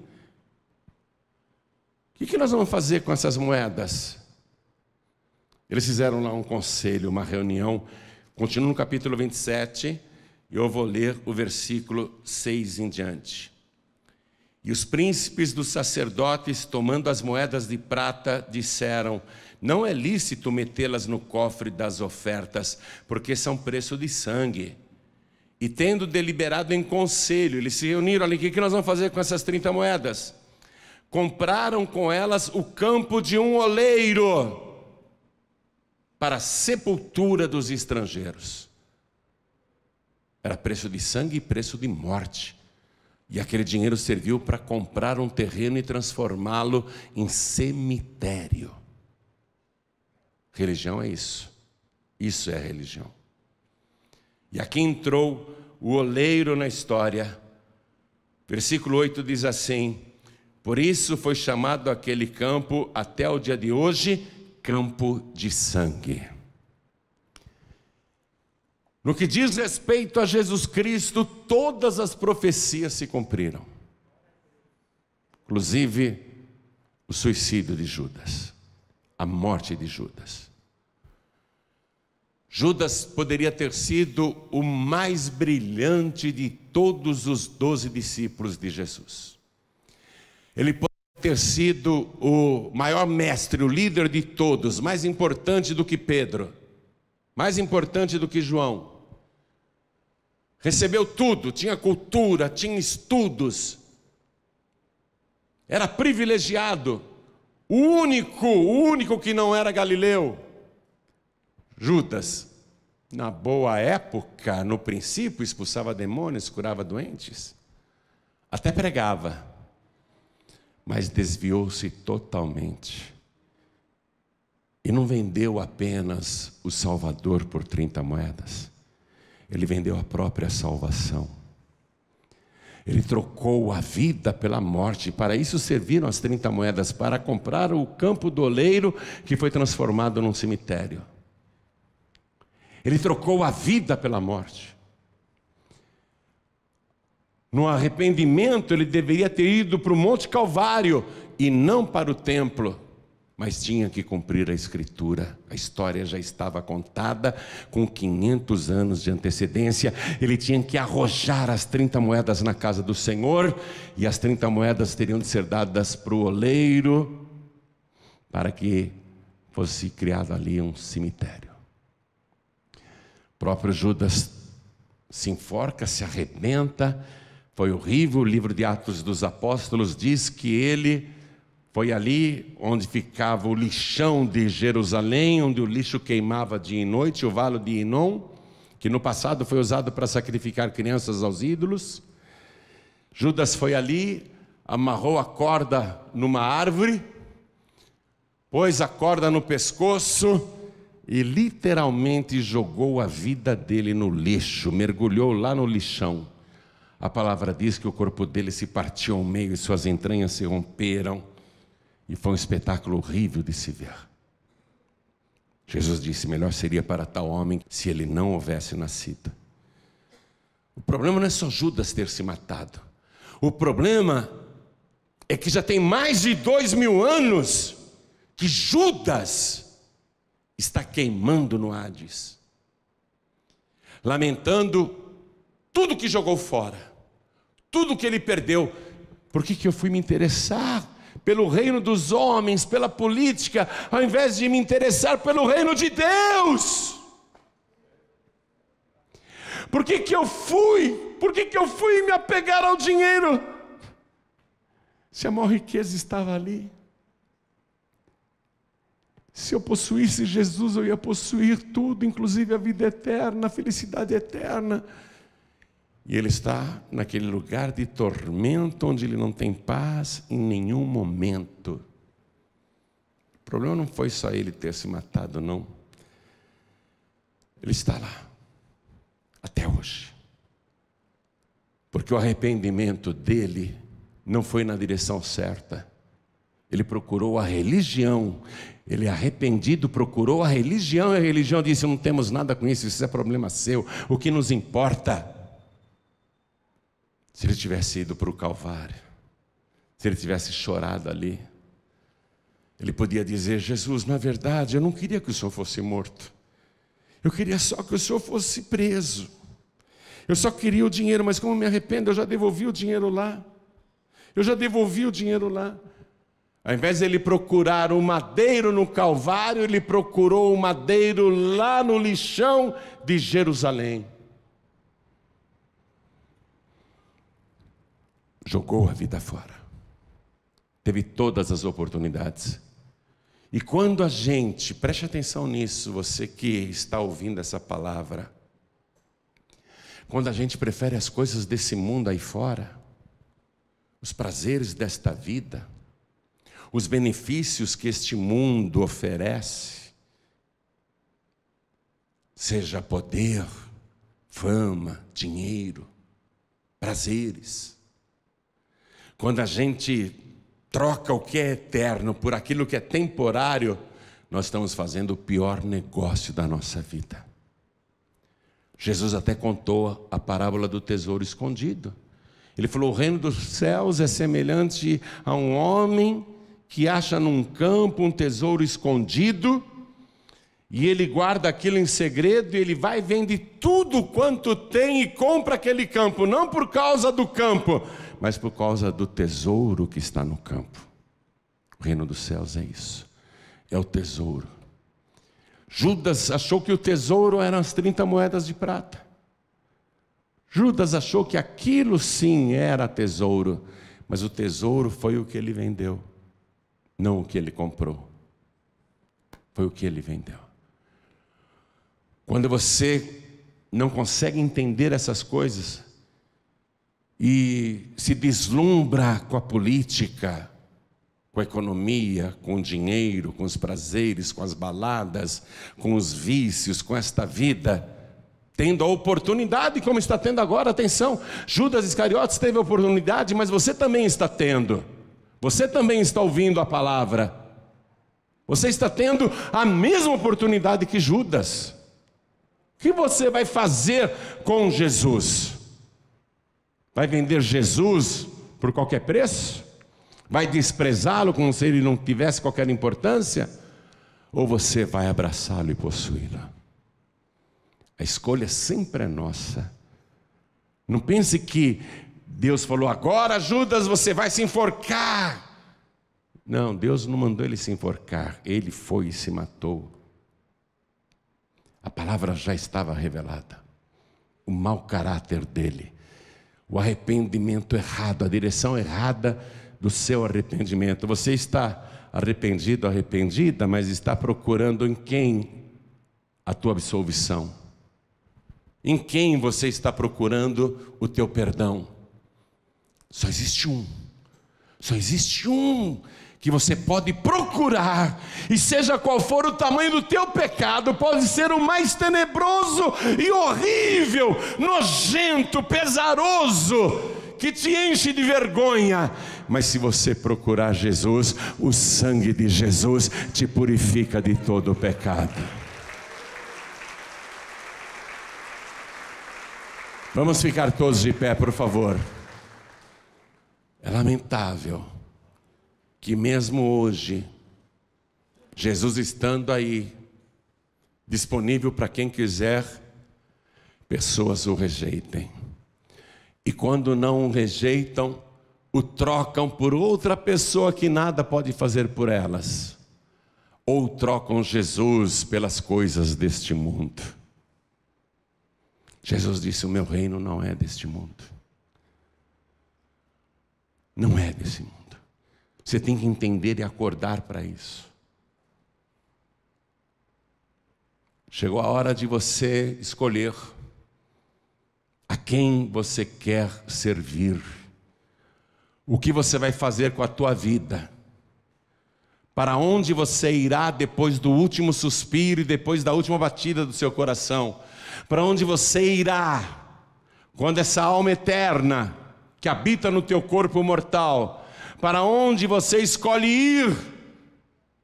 O que nós vamos fazer com essas moedas? Eles fizeram lá um conselho, uma reunião. Continua no capítulo 27, e eu vou ler o versículo 6 em diante. E os príncipes dos sacerdotes, tomando as moedas de prata, disseram: não é lícito metê-las no cofre das ofertas, porque são preço de sangue. E tendo deliberado em conselho, eles se reuniram ali: o que nós vamos fazer com essas 30 moedas? Compraram com elas o campo de um oleiro, para a sepultura dos estrangeiros. Era preço de sangue e preço de morte. E aquele dinheiro serviu para comprar um terreno e transformá-lo em cemitério. Religião é isso. Isso é religião. E aqui entrou o oleiro na história. Versículo 8 diz assim: por isso foi chamado aquele campo até o dia de hoje campo de sangue. No que diz respeito a Jesus Cristo, todas as profecias se cumpriram, inclusive o suicídio de Judas, a morte de Judas. Judas poderia ter sido o mais brilhante de todos os 12 discípulos de Jesus. Ele poderia ter sido o maior mestre, o líder de todos, mais importante do que Pedro, mais importante do que João. Recebeu tudo, tinha cultura, tinha estudos. era privilegiado, o único que não era galileu. Judas, na boa época, no princípio, expulsava demônios, curava doentes, até pregava, mas desviou-se totalmente. E não vendeu apenas o Salvador por 30 moedas. Ele vendeu a própria salvação. Ele trocou a vida pela morte. Para isso serviram as 30 moedas, para comprar o campo do oleiro que foi transformado num cemitério. Ele trocou a vida pela morte. No arrependimento, ele deveria ter ido para o Monte Calvário e não para o templo. Mas tinha que cumprir a Escritura. A história já estava contada com 500 anos de antecedência. Ele tinha que arrojar as 30 moedas na casa do Senhor, e as 30 moedas teriam de ser dadas para o oleiro, para que fosse criado ali um cemitério. O próprio Judas se enforca, se arrebenta, foi horrível. O livro de Atos dos Apóstolos diz que ele foi ali onde ficava o lixão de Jerusalém, onde o lixo queimava dia e noite, o vale de Inom, que no passado foi usado para sacrificar crianças aos ídolos. Judas foi ali, amarrou a corda numa árvore, pôs a corda no pescoço e literalmente jogou a vida dele no lixo, mergulhou lá no lixão. A palavra diz que o corpo dele se partiu ao meio e suas entranhas se romperam. E foi um espetáculo horrível de se ver. Jesus disse: melhor seria para tal homem se ele não houvesse nascido. O problema não é só Judas ter se matado. O problema é que já tem mais de 2000 anos que Judas está queimando no Hades, lamentando tudo que jogou fora, tudo que ele perdeu. Por que eu fui me interessar pelo reino dos homens, pela política, ao invés de me interessar pelo reino de Deus? Por que eu fui me apegar ao dinheiro, se a maior riqueza estava ali? Se eu possuísse Jesus, eu ia possuir tudo, inclusive a vida eterna, a felicidade eterna. E ele está naquele lugar de tormento, onde ele não tem paz em nenhum momento. O problema não foi só ele ter se matado, não. Ele está lá, até hoje. Porque o arrependimento dele não foi na direção certa. Ele procurou a religião. Ele, arrependido, procurou a religião, e a religião disse: não temos nada com isso é problema seu, o que nos importa? Se ele tivesse ido para o Calvário, se ele tivesse chorado ali, ele podia dizer: Jesus, na verdade, eu não queria que o Senhor fosse morto, eu queria só que o Senhor fosse preso, eu só queria o dinheiro, mas como me arrependo, eu já devolvi o dinheiro lá, Ao invés de ele procurar o madeiro no Calvário, ele procurou o madeiro lá no lixão de Jerusalém. Jogou a vida fora. Teve todas as oportunidades. E quando a gente, preste atenção nisso, você que está ouvindo essa palavra, quando a gente prefere as coisas desse mundo aí fora, os prazeres desta vida, os benefícios que este mundo oferece, seja poder, fama, dinheiro, prazeres. Quando a gente troca o que é eterno por aquilo que é temporário, nós estamos fazendo o pior negócio da nossa vida. Jesus até contou a parábola do tesouro escondido. Ele falou: o reino dos céus é semelhante a um homem que acha num campo um tesouro escondido, e ele guarda aquilo em segredo, e ele vai e vende tudo quanto tem e compra aquele campo, não por causa do campo, mas por causa do tesouro que está no campo. O reino dos céus é isso, é o tesouro. Judas achou que o tesouro eram as 30 moedas de prata. Judas achou que aquilo sim era tesouro, mas o tesouro foi o que ele vendeu, não o que ele comprou. Foi o que ele vendeu. Quando você não consegue entender essas coisas e se deslumbra com a política, com a economia, com o dinheiro, com os prazeres, com as baladas, com os vícios, com esta vida, tendo a oportunidade, como está tendo agora, atenção, Judas Iscariotes teve a oportunidade, mas você também está tendo, você também está ouvindo a palavra, você está tendo a mesma oportunidade que Judas. O que você vai fazer com Jesus? Vai vender Jesus por qualquer preço? Vai desprezá-lo como se ele não tivesse qualquer importância? Ou você vai abraçá-lo e possuí-lo? A escolha sempre é nossa. Não pense que Deus falou, agora Judas você vai se enforcar. Não, Deus não mandou ele se enforcar, ele foi e se matou. A palavra já estava revelada. O mau caráter dele, o arrependimento errado, a direção errada do seu arrependimento. Você está arrependido, arrependida, mas está procurando em quem a tua absolvição? Em quem você está procurando o teu perdão? Só existe um. Só existe um que você pode procurar, e seja qual for o tamanho do teu pecado, pode ser o mais tenebroso e horrível, nojento, pesaroso, que te enche de vergonha, mas se você procurar Jesus, o sangue de Jesus te purifica de todo o pecado. Vamos ficar todos de pé, por favor. É lamentável que mesmo hoje, Jesus estando aí, disponível para quem quiser, pessoas o rejeitem. E quando não o rejeitam, o trocam por outra pessoa que nada pode fazer por elas. Ou trocam Jesus pelas coisas deste mundo. Jesus disse, o meu reino não é deste mundo. Não é desse mundo. Você tem que entender e acordar para isso. Chegou a hora de você escolher a quem você quer servir. O que você vai fazer com a tua vida. Para onde você irá depois do último suspiro e depois da última batida do seu coração. Para onde você irá quando essa alma eterna que habita no teu corpo mortal, para onde você escolhe ir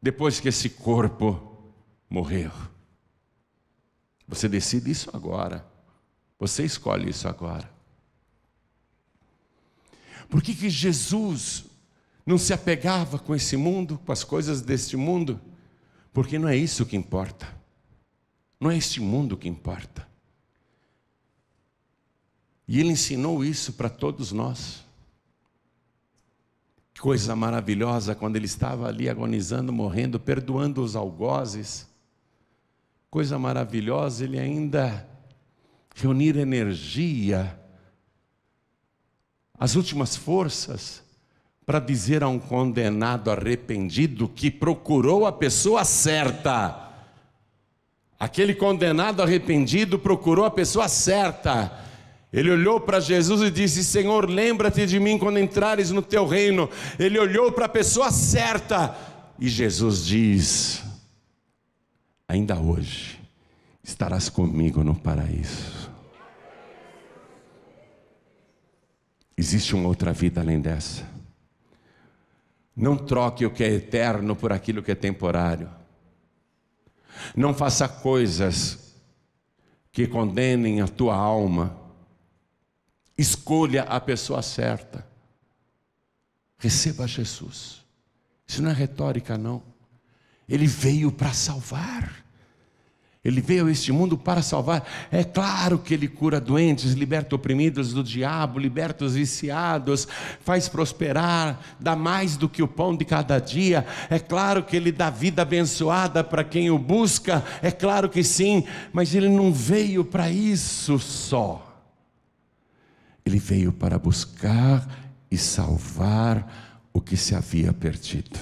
depois que esse corpo morreu? Você decide isso agora. Você escolhe isso agora. Por que Jesus não se apegava com esse mundo, com as coisas deste mundo? Porque não é isso que importa. Não é este mundo que importa. E Ele ensinou isso para todos nós. Coisa maravilhosa quando Ele estava ali agonizando, morrendo, perdoando os algozes. Coisa maravilhosa Ele ainda reunir energia, as últimas forças, para dizer a um condenado arrependido que procurou a pessoa certa. Aquele condenado arrependido procurou a pessoa certa. Ele olhou para Jesus e disse, Senhor, lembra-te de mim quando entrares no teu reino. Ele olhou para a pessoa certa. E Jesus diz, ainda hoje estarás comigo no paraíso. Existe uma outra vida além dessa. Não troque o que é eterno por aquilo que é temporário. Não faça coisas que condenem a tua alma. Escolha a pessoa certa. Receba Jesus. Isso não é retórica, não. Ele veio para salvar. Ele veio a este mundo para salvar. É claro que Ele cura doentes, liberta oprimidos do diabo, liberta os viciados, faz prosperar, dá mais do que o pão de cada dia. É claro que Ele dá vida abençoada para quem o busca. É claro que sim, mas Ele não veio para isso só. Ele veio para buscar e salvar o que se havia perdido.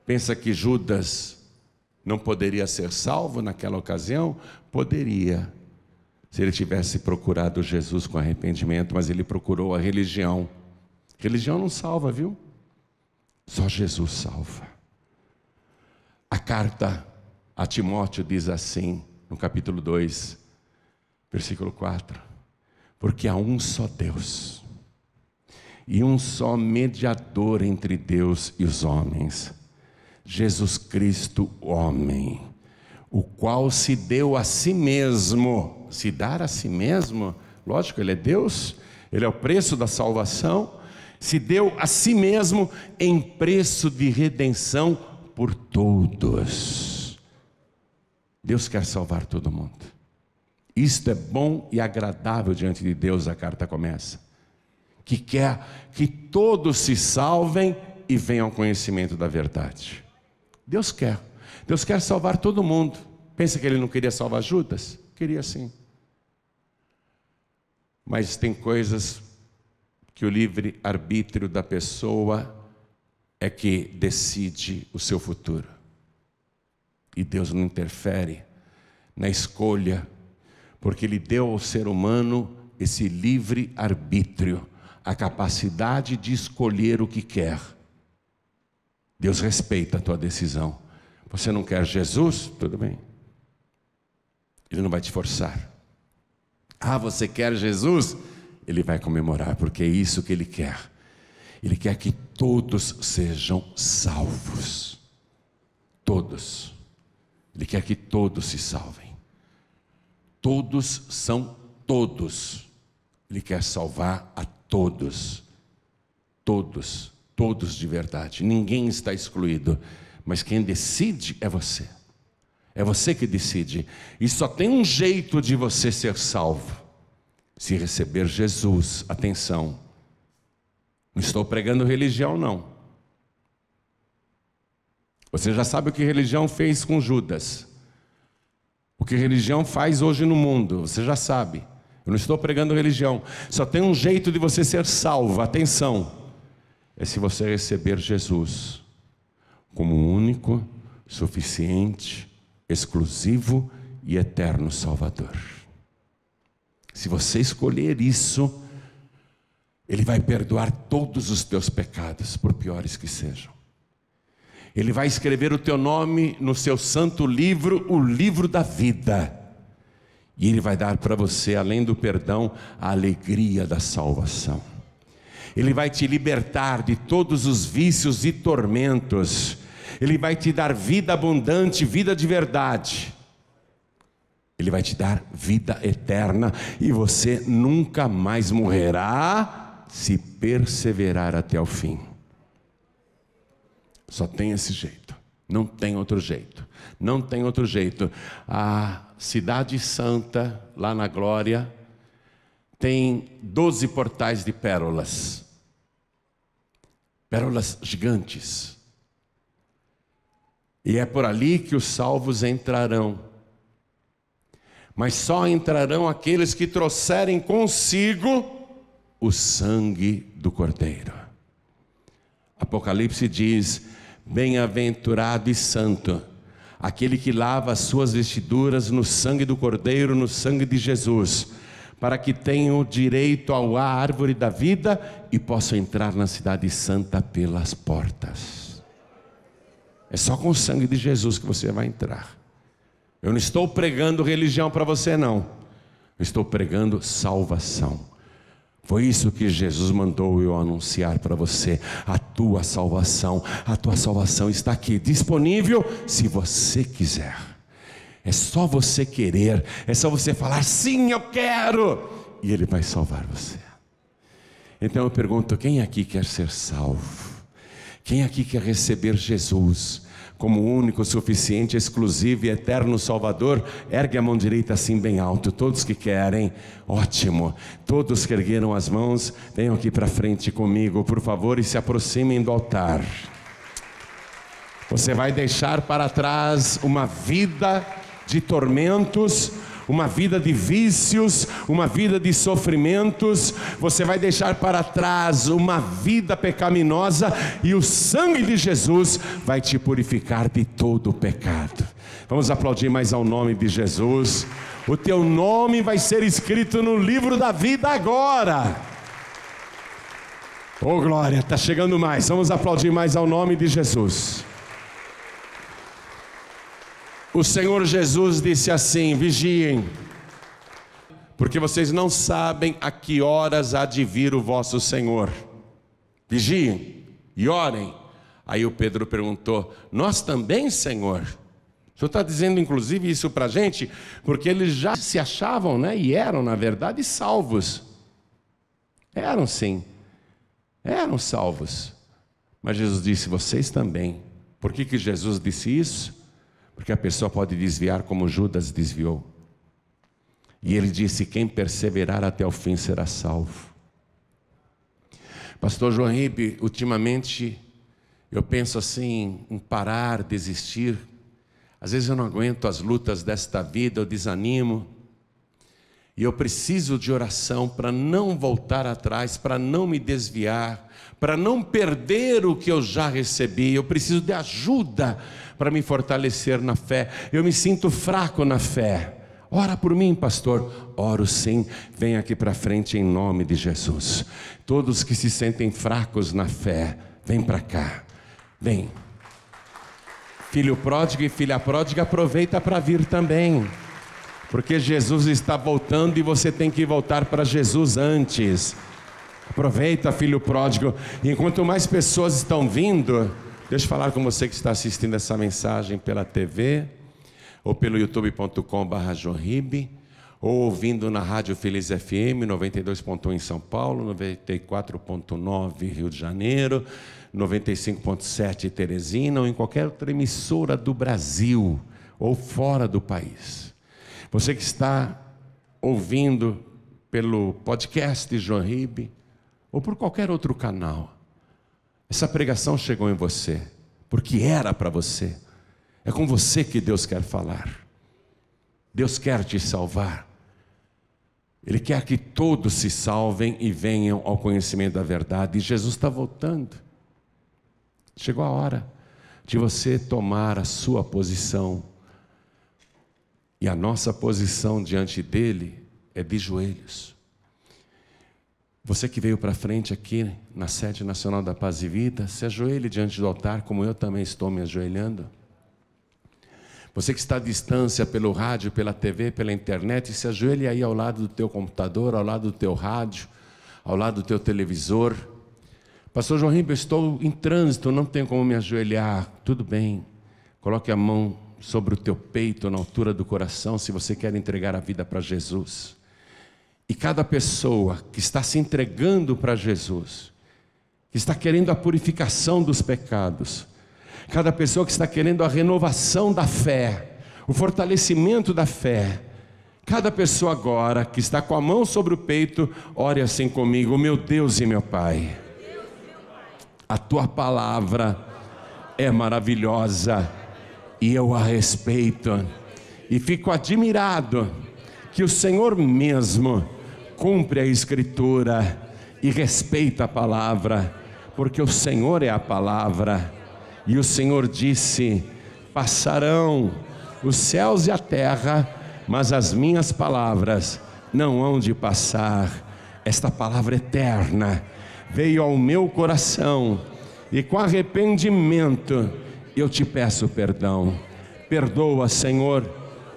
Pensa que Judas não poderia ser salvo naquela ocasião? Poderia, se ele tivesse procurado Jesus com arrependimento, mas ele procurou a religião. Religião não salva, viu? Só Jesus salva. A carta a Timóteo diz assim, no capítulo 2, versículo 4: porque há um só Deus, e um só mediador entre Deus e os homens, Jesus Cristo, homem, o qual se deu a si mesmo. Se dar a si mesmo, lógico, ele é Deus, ele é o preço da salvação. Se deu a si mesmo em preço de redenção por todos. Deus quer salvar todo mundo. Isto é bom e agradável diante de Deus, a carta começa. Que quer que todos se salvem e venham ao conhecimento da verdade. Deus quer salvar todo mundo. Pensa que ele não queria salvar Judas? Queria sim. Mas tem coisas que o livre-arbítrio da pessoa é que decide o seu futuro. E Deus não interfere na escolha, porque Ele deu ao ser humano esse livre-arbítrio, a capacidade de escolher o que quer. Deus respeita a tua decisão. Você não quer Jesus? Tudo bem. Ele não vai te forçar. Ah, você quer Jesus? Ele vai comemorar, porque é isso que Ele quer. Ele quer que todos sejam salvos. Todos. Ele quer que todos se salvem. Todos são todos. Ele quer salvar a todos. Todos. Todos de verdade. Ninguém está excluído. Mas quem decide é você. É você que decide. E só tem um jeito de você ser salvo: se receber Jesus. Atenção, não estou pregando religião, não. Você já sabe o que religião fez com Judas, o que religião faz hoje no mundo. Você já sabe. Eu não estou pregando religião. Só tem um jeito de você ser salvo. Atenção, é se você receber Jesus como único, suficiente, exclusivo e eterno Salvador. Se você escolher isso, Ele vai perdoar todos os teus pecados, por piores que sejam. Ele vai escrever o teu nome no seu santo livro, o livro da vida. E Ele vai dar para você, além do perdão, a alegria da salvação. Ele vai te libertar de todos os vícios e tormentos. Ele vai te dar vida abundante, vida de verdade. Ele vai te dar vida eterna, e você nunca mais morrerá se perseverar até o fim. Só tem esse jeito, não tem outro jeito, não tem outro jeito. A cidade santa, lá na glória, tem 12 portais de pérolas, pérolas gigantes. E é por ali que os salvos entrarão. Mas só entrarão aqueles que trouxerem consigo o sangue do Cordeiro. Apocalipse diz: bem-aventurado e santo aquele que lava as suas vestiduras no sangue do Cordeiro, no sangue de Jesus, para que tenham direito à árvore da vida e possam entrar na cidade santa pelas portas. É só com o sangue de Jesus que você vai entrar. Eu não estou pregando religião para você, não. Eu estou pregando salvação. Foi isso que Jesus mandou eu anunciar para você. A tua salvação. A tua salvação está aqui, disponível se você quiser. É só você querer. É só você falar: sim, eu quero. E Ele vai salvar você. Então eu pergunto: quem aqui quer ser salvo? Quem aqui quer receber Jesus como único, suficiente, exclusivo e eterno Salvador? Ergue a mão direita assim bem alto. Todos que querem, ótimo. Todos que ergueram as mãos, venham aqui para frente comigo, por favor, e se aproximem do altar. Você vai deixar para trás uma vida de tormentos, uma vida de vícios, uma vida de sofrimentos. Você vai deixar para trás uma vida pecaminosa e o sangue de Jesus vai te purificar de todo o pecado. Vamos aplaudir mais ao nome de Jesus. O teu nome vai ser escrito no livro da vida agora. Oh glória, está chegando mais. Vamos aplaudir mais ao nome de Jesus. O Senhor Jesus disse assim: vigiem, porque vocês não sabem a que horas há de vir o vosso Senhor. Vigiem e orem. Aí o Pedro perguntou: nós também, Senhor? O Senhor está dizendo inclusive isso para a gente, porque eles já se achavam, né, e eram na verdade salvos. Eram sim, eram salvos. Mas Jesus disse: vocês também. Por que Jesus disse isso? Porque a pessoa pode desviar como Judas desviou. E ele disse: quem perseverar até o fim será salvo. Pastor João Ribe, ultimamente eu penso assim em parar, desistir. Às vezes eu não aguento as lutas desta vida, eu desanimo. E eu preciso de oração para não voltar atrás, para não me desviar, para não perder o que eu já recebi. Eu preciso de ajuda para me fortalecer na fé. Eu me sinto fraco na fé. Ora por mim, pastor. Oro sim. Vem aqui para frente em nome de Jesus. Todos que se sentem fracos na fé, vem para cá. Vem. Filho pródigo e filha pródiga, aproveita para vir também. Porque Jesus está voltando e você tem que voltar para Jesus antes. Aproveita, filho pródigo. E enquanto mais pessoas estão vindo, deixa eu falar com você que está assistindo essa mensagem pela TV, ou pelo youtube.com/joãoribe, ou ouvindo na Rádio Feliz FM 92.1 em São Paulo, 94.9 Rio de Janeiro, 95.7 Teresina, ou em qualquer outra emissora do Brasil, ou fora do país. Você que está ouvindo pelo podcast João Ribe, ou por qualquer outro canal, essa pregação chegou em você, porque era para você. É com você que Deus quer falar. Deus quer te salvar. Ele quer que todos se salvem e venham ao conhecimento da verdade. E Jesus está voltando. Chegou a hora de você tomar a sua posição. E a nossa posição diante dele é de joelhos. Você que veio para frente aqui na Sede Nacional da Paz e Vida, se ajoelhe diante do altar, como eu também estou me ajoelhando. Você que está à distância pelo rádio, pela TV, pela internet, se ajoelhe aí ao lado do teu computador, ao lado do teu rádio, ao lado do teu televisor. Pastor João Ribeiro, eu estou em trânsito, não tenho como me ajoelhar. Tudo bem, coloque a mão sobre o teu peito, na altura do coração, se você quer entregar a vida para Jesus. E cada pessoa que está se entregando para Jesus, que está querendo a purificação dos pecados, cada pessoa que está querendo a renovação da fé, o fortalecimento da fé, cada pessoa agora que está com a mão sobre o peito, ore assim comigo: meu Deus e meu Pai, a tua palavra é maravilhosa e eu a respeito e fico admirado que o Senhor mesmo cumpre a Escritura e respeita a palavra, porque o Senhor é a palavra. E o Senhor disse: passarão os céus e a terra, mas as minhas palavras não hão de passar. Esta palavra eterna veio ao meu coração, e com arrependimento eu te peço perdão. Perdoa, Senhor,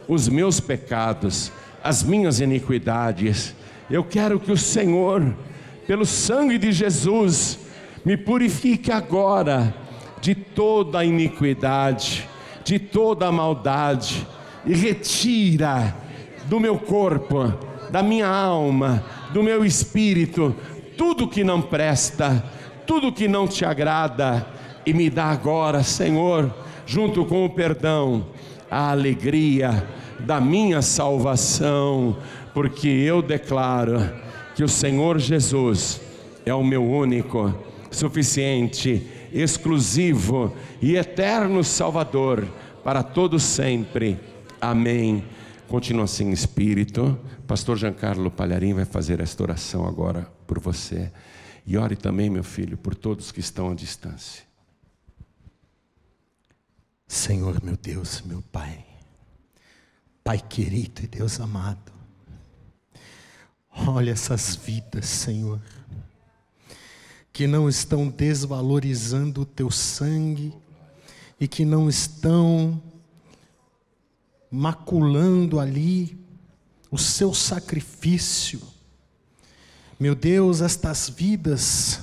os meus pecados, as minhas iniquidades. Eu quero que o Senhor, pelo sangue de Jesus, me purifique agora de toda a iniquidade, de toda a maldade, e retira do meu corpo, da minha alma, do meu espírito, tudo que não presta, tudo que não te agrada, e me dá agora, Senhor, junto com o perdão, a alegria da minha salvação, porque eu declaro que o Senhor Jesus é o meu único, suficiente, exclusivo e eterno Salvador para todos sempre. Amém. Continua assim em espírito. Pastor Giancarlo Palharim vai fazer esta oração agora por você. E ore também, meu filho, por todos que estão à distância. Senhor, meu Deus, meu Pai, Pai querido e Deus amado, olha essas vidas, Senhor, que não estão desvalorizando o Teu sangue e que não estão maculando ali o Seu sacrifício. Meu Deus, estas vidas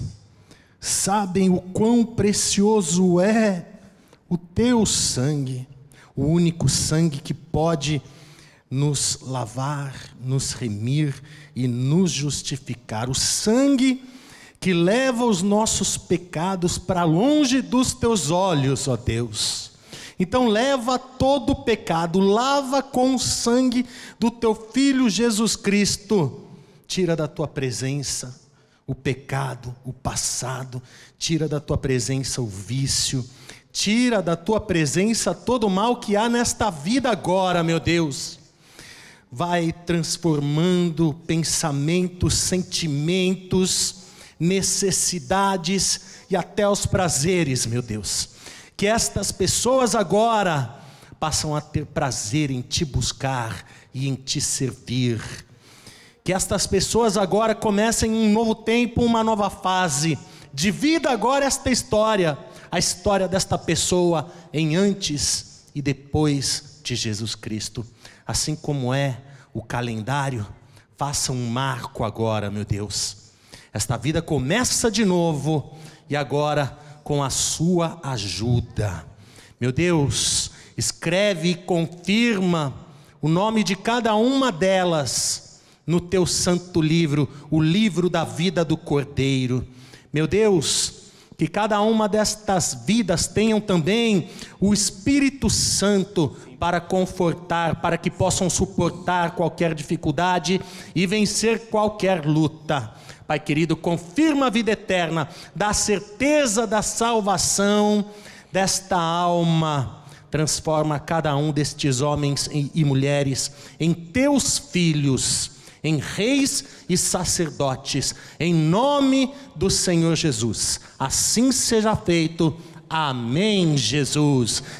sabem o quão precioso é o Teu sangue, o único sangue que pode nos lavar, nos remir e nos justificar. O sangue que leva os nossos pecados para longe dos Teus olhos, ó Deus. Então leva todo o pecado, lava com o sangue do Teu Filho Jesus Cristo. Tira da Tua presença o pecado, o passado. Tira da Tua presença o vício. Tira da Tua presença todo o mal que há nesta vida agora, meu Deus. Vai transformando pensamentos, sentimentos, necessidades e até os prazeres, meu Deus. Que estas pessoas agora passam a ter prazer em Te buscar e em Te servir. Que estas pessoas agora comecem um novo tempo, uma nova fase. Divida agora esta história, a história desta pessoa em antes e depois de Jesus Cristo. Assim como é o calendário, faça um marco agora, meu Deus. Esta vida começa de novo e agora com a Sua ajuda. Meu Deus, escreve e confirma o nome de cada uma delas no Teu santo livro, o livro da vida do Cordeiro. Meu Deus, que cada uma destas vidas tenham também o Espírito Santo para confortar, para que possam suportar qualquer dificuldade e vencer qualquer luta. Pai querido, confirma a vida eterna, dá certeza da salvação desta alma. Transforma cada um destes homens e mulheres em Teus filhos, em reis e sacerdotes, em nome do Senhor Jesus. Assim seja feito. Amém, Jesus.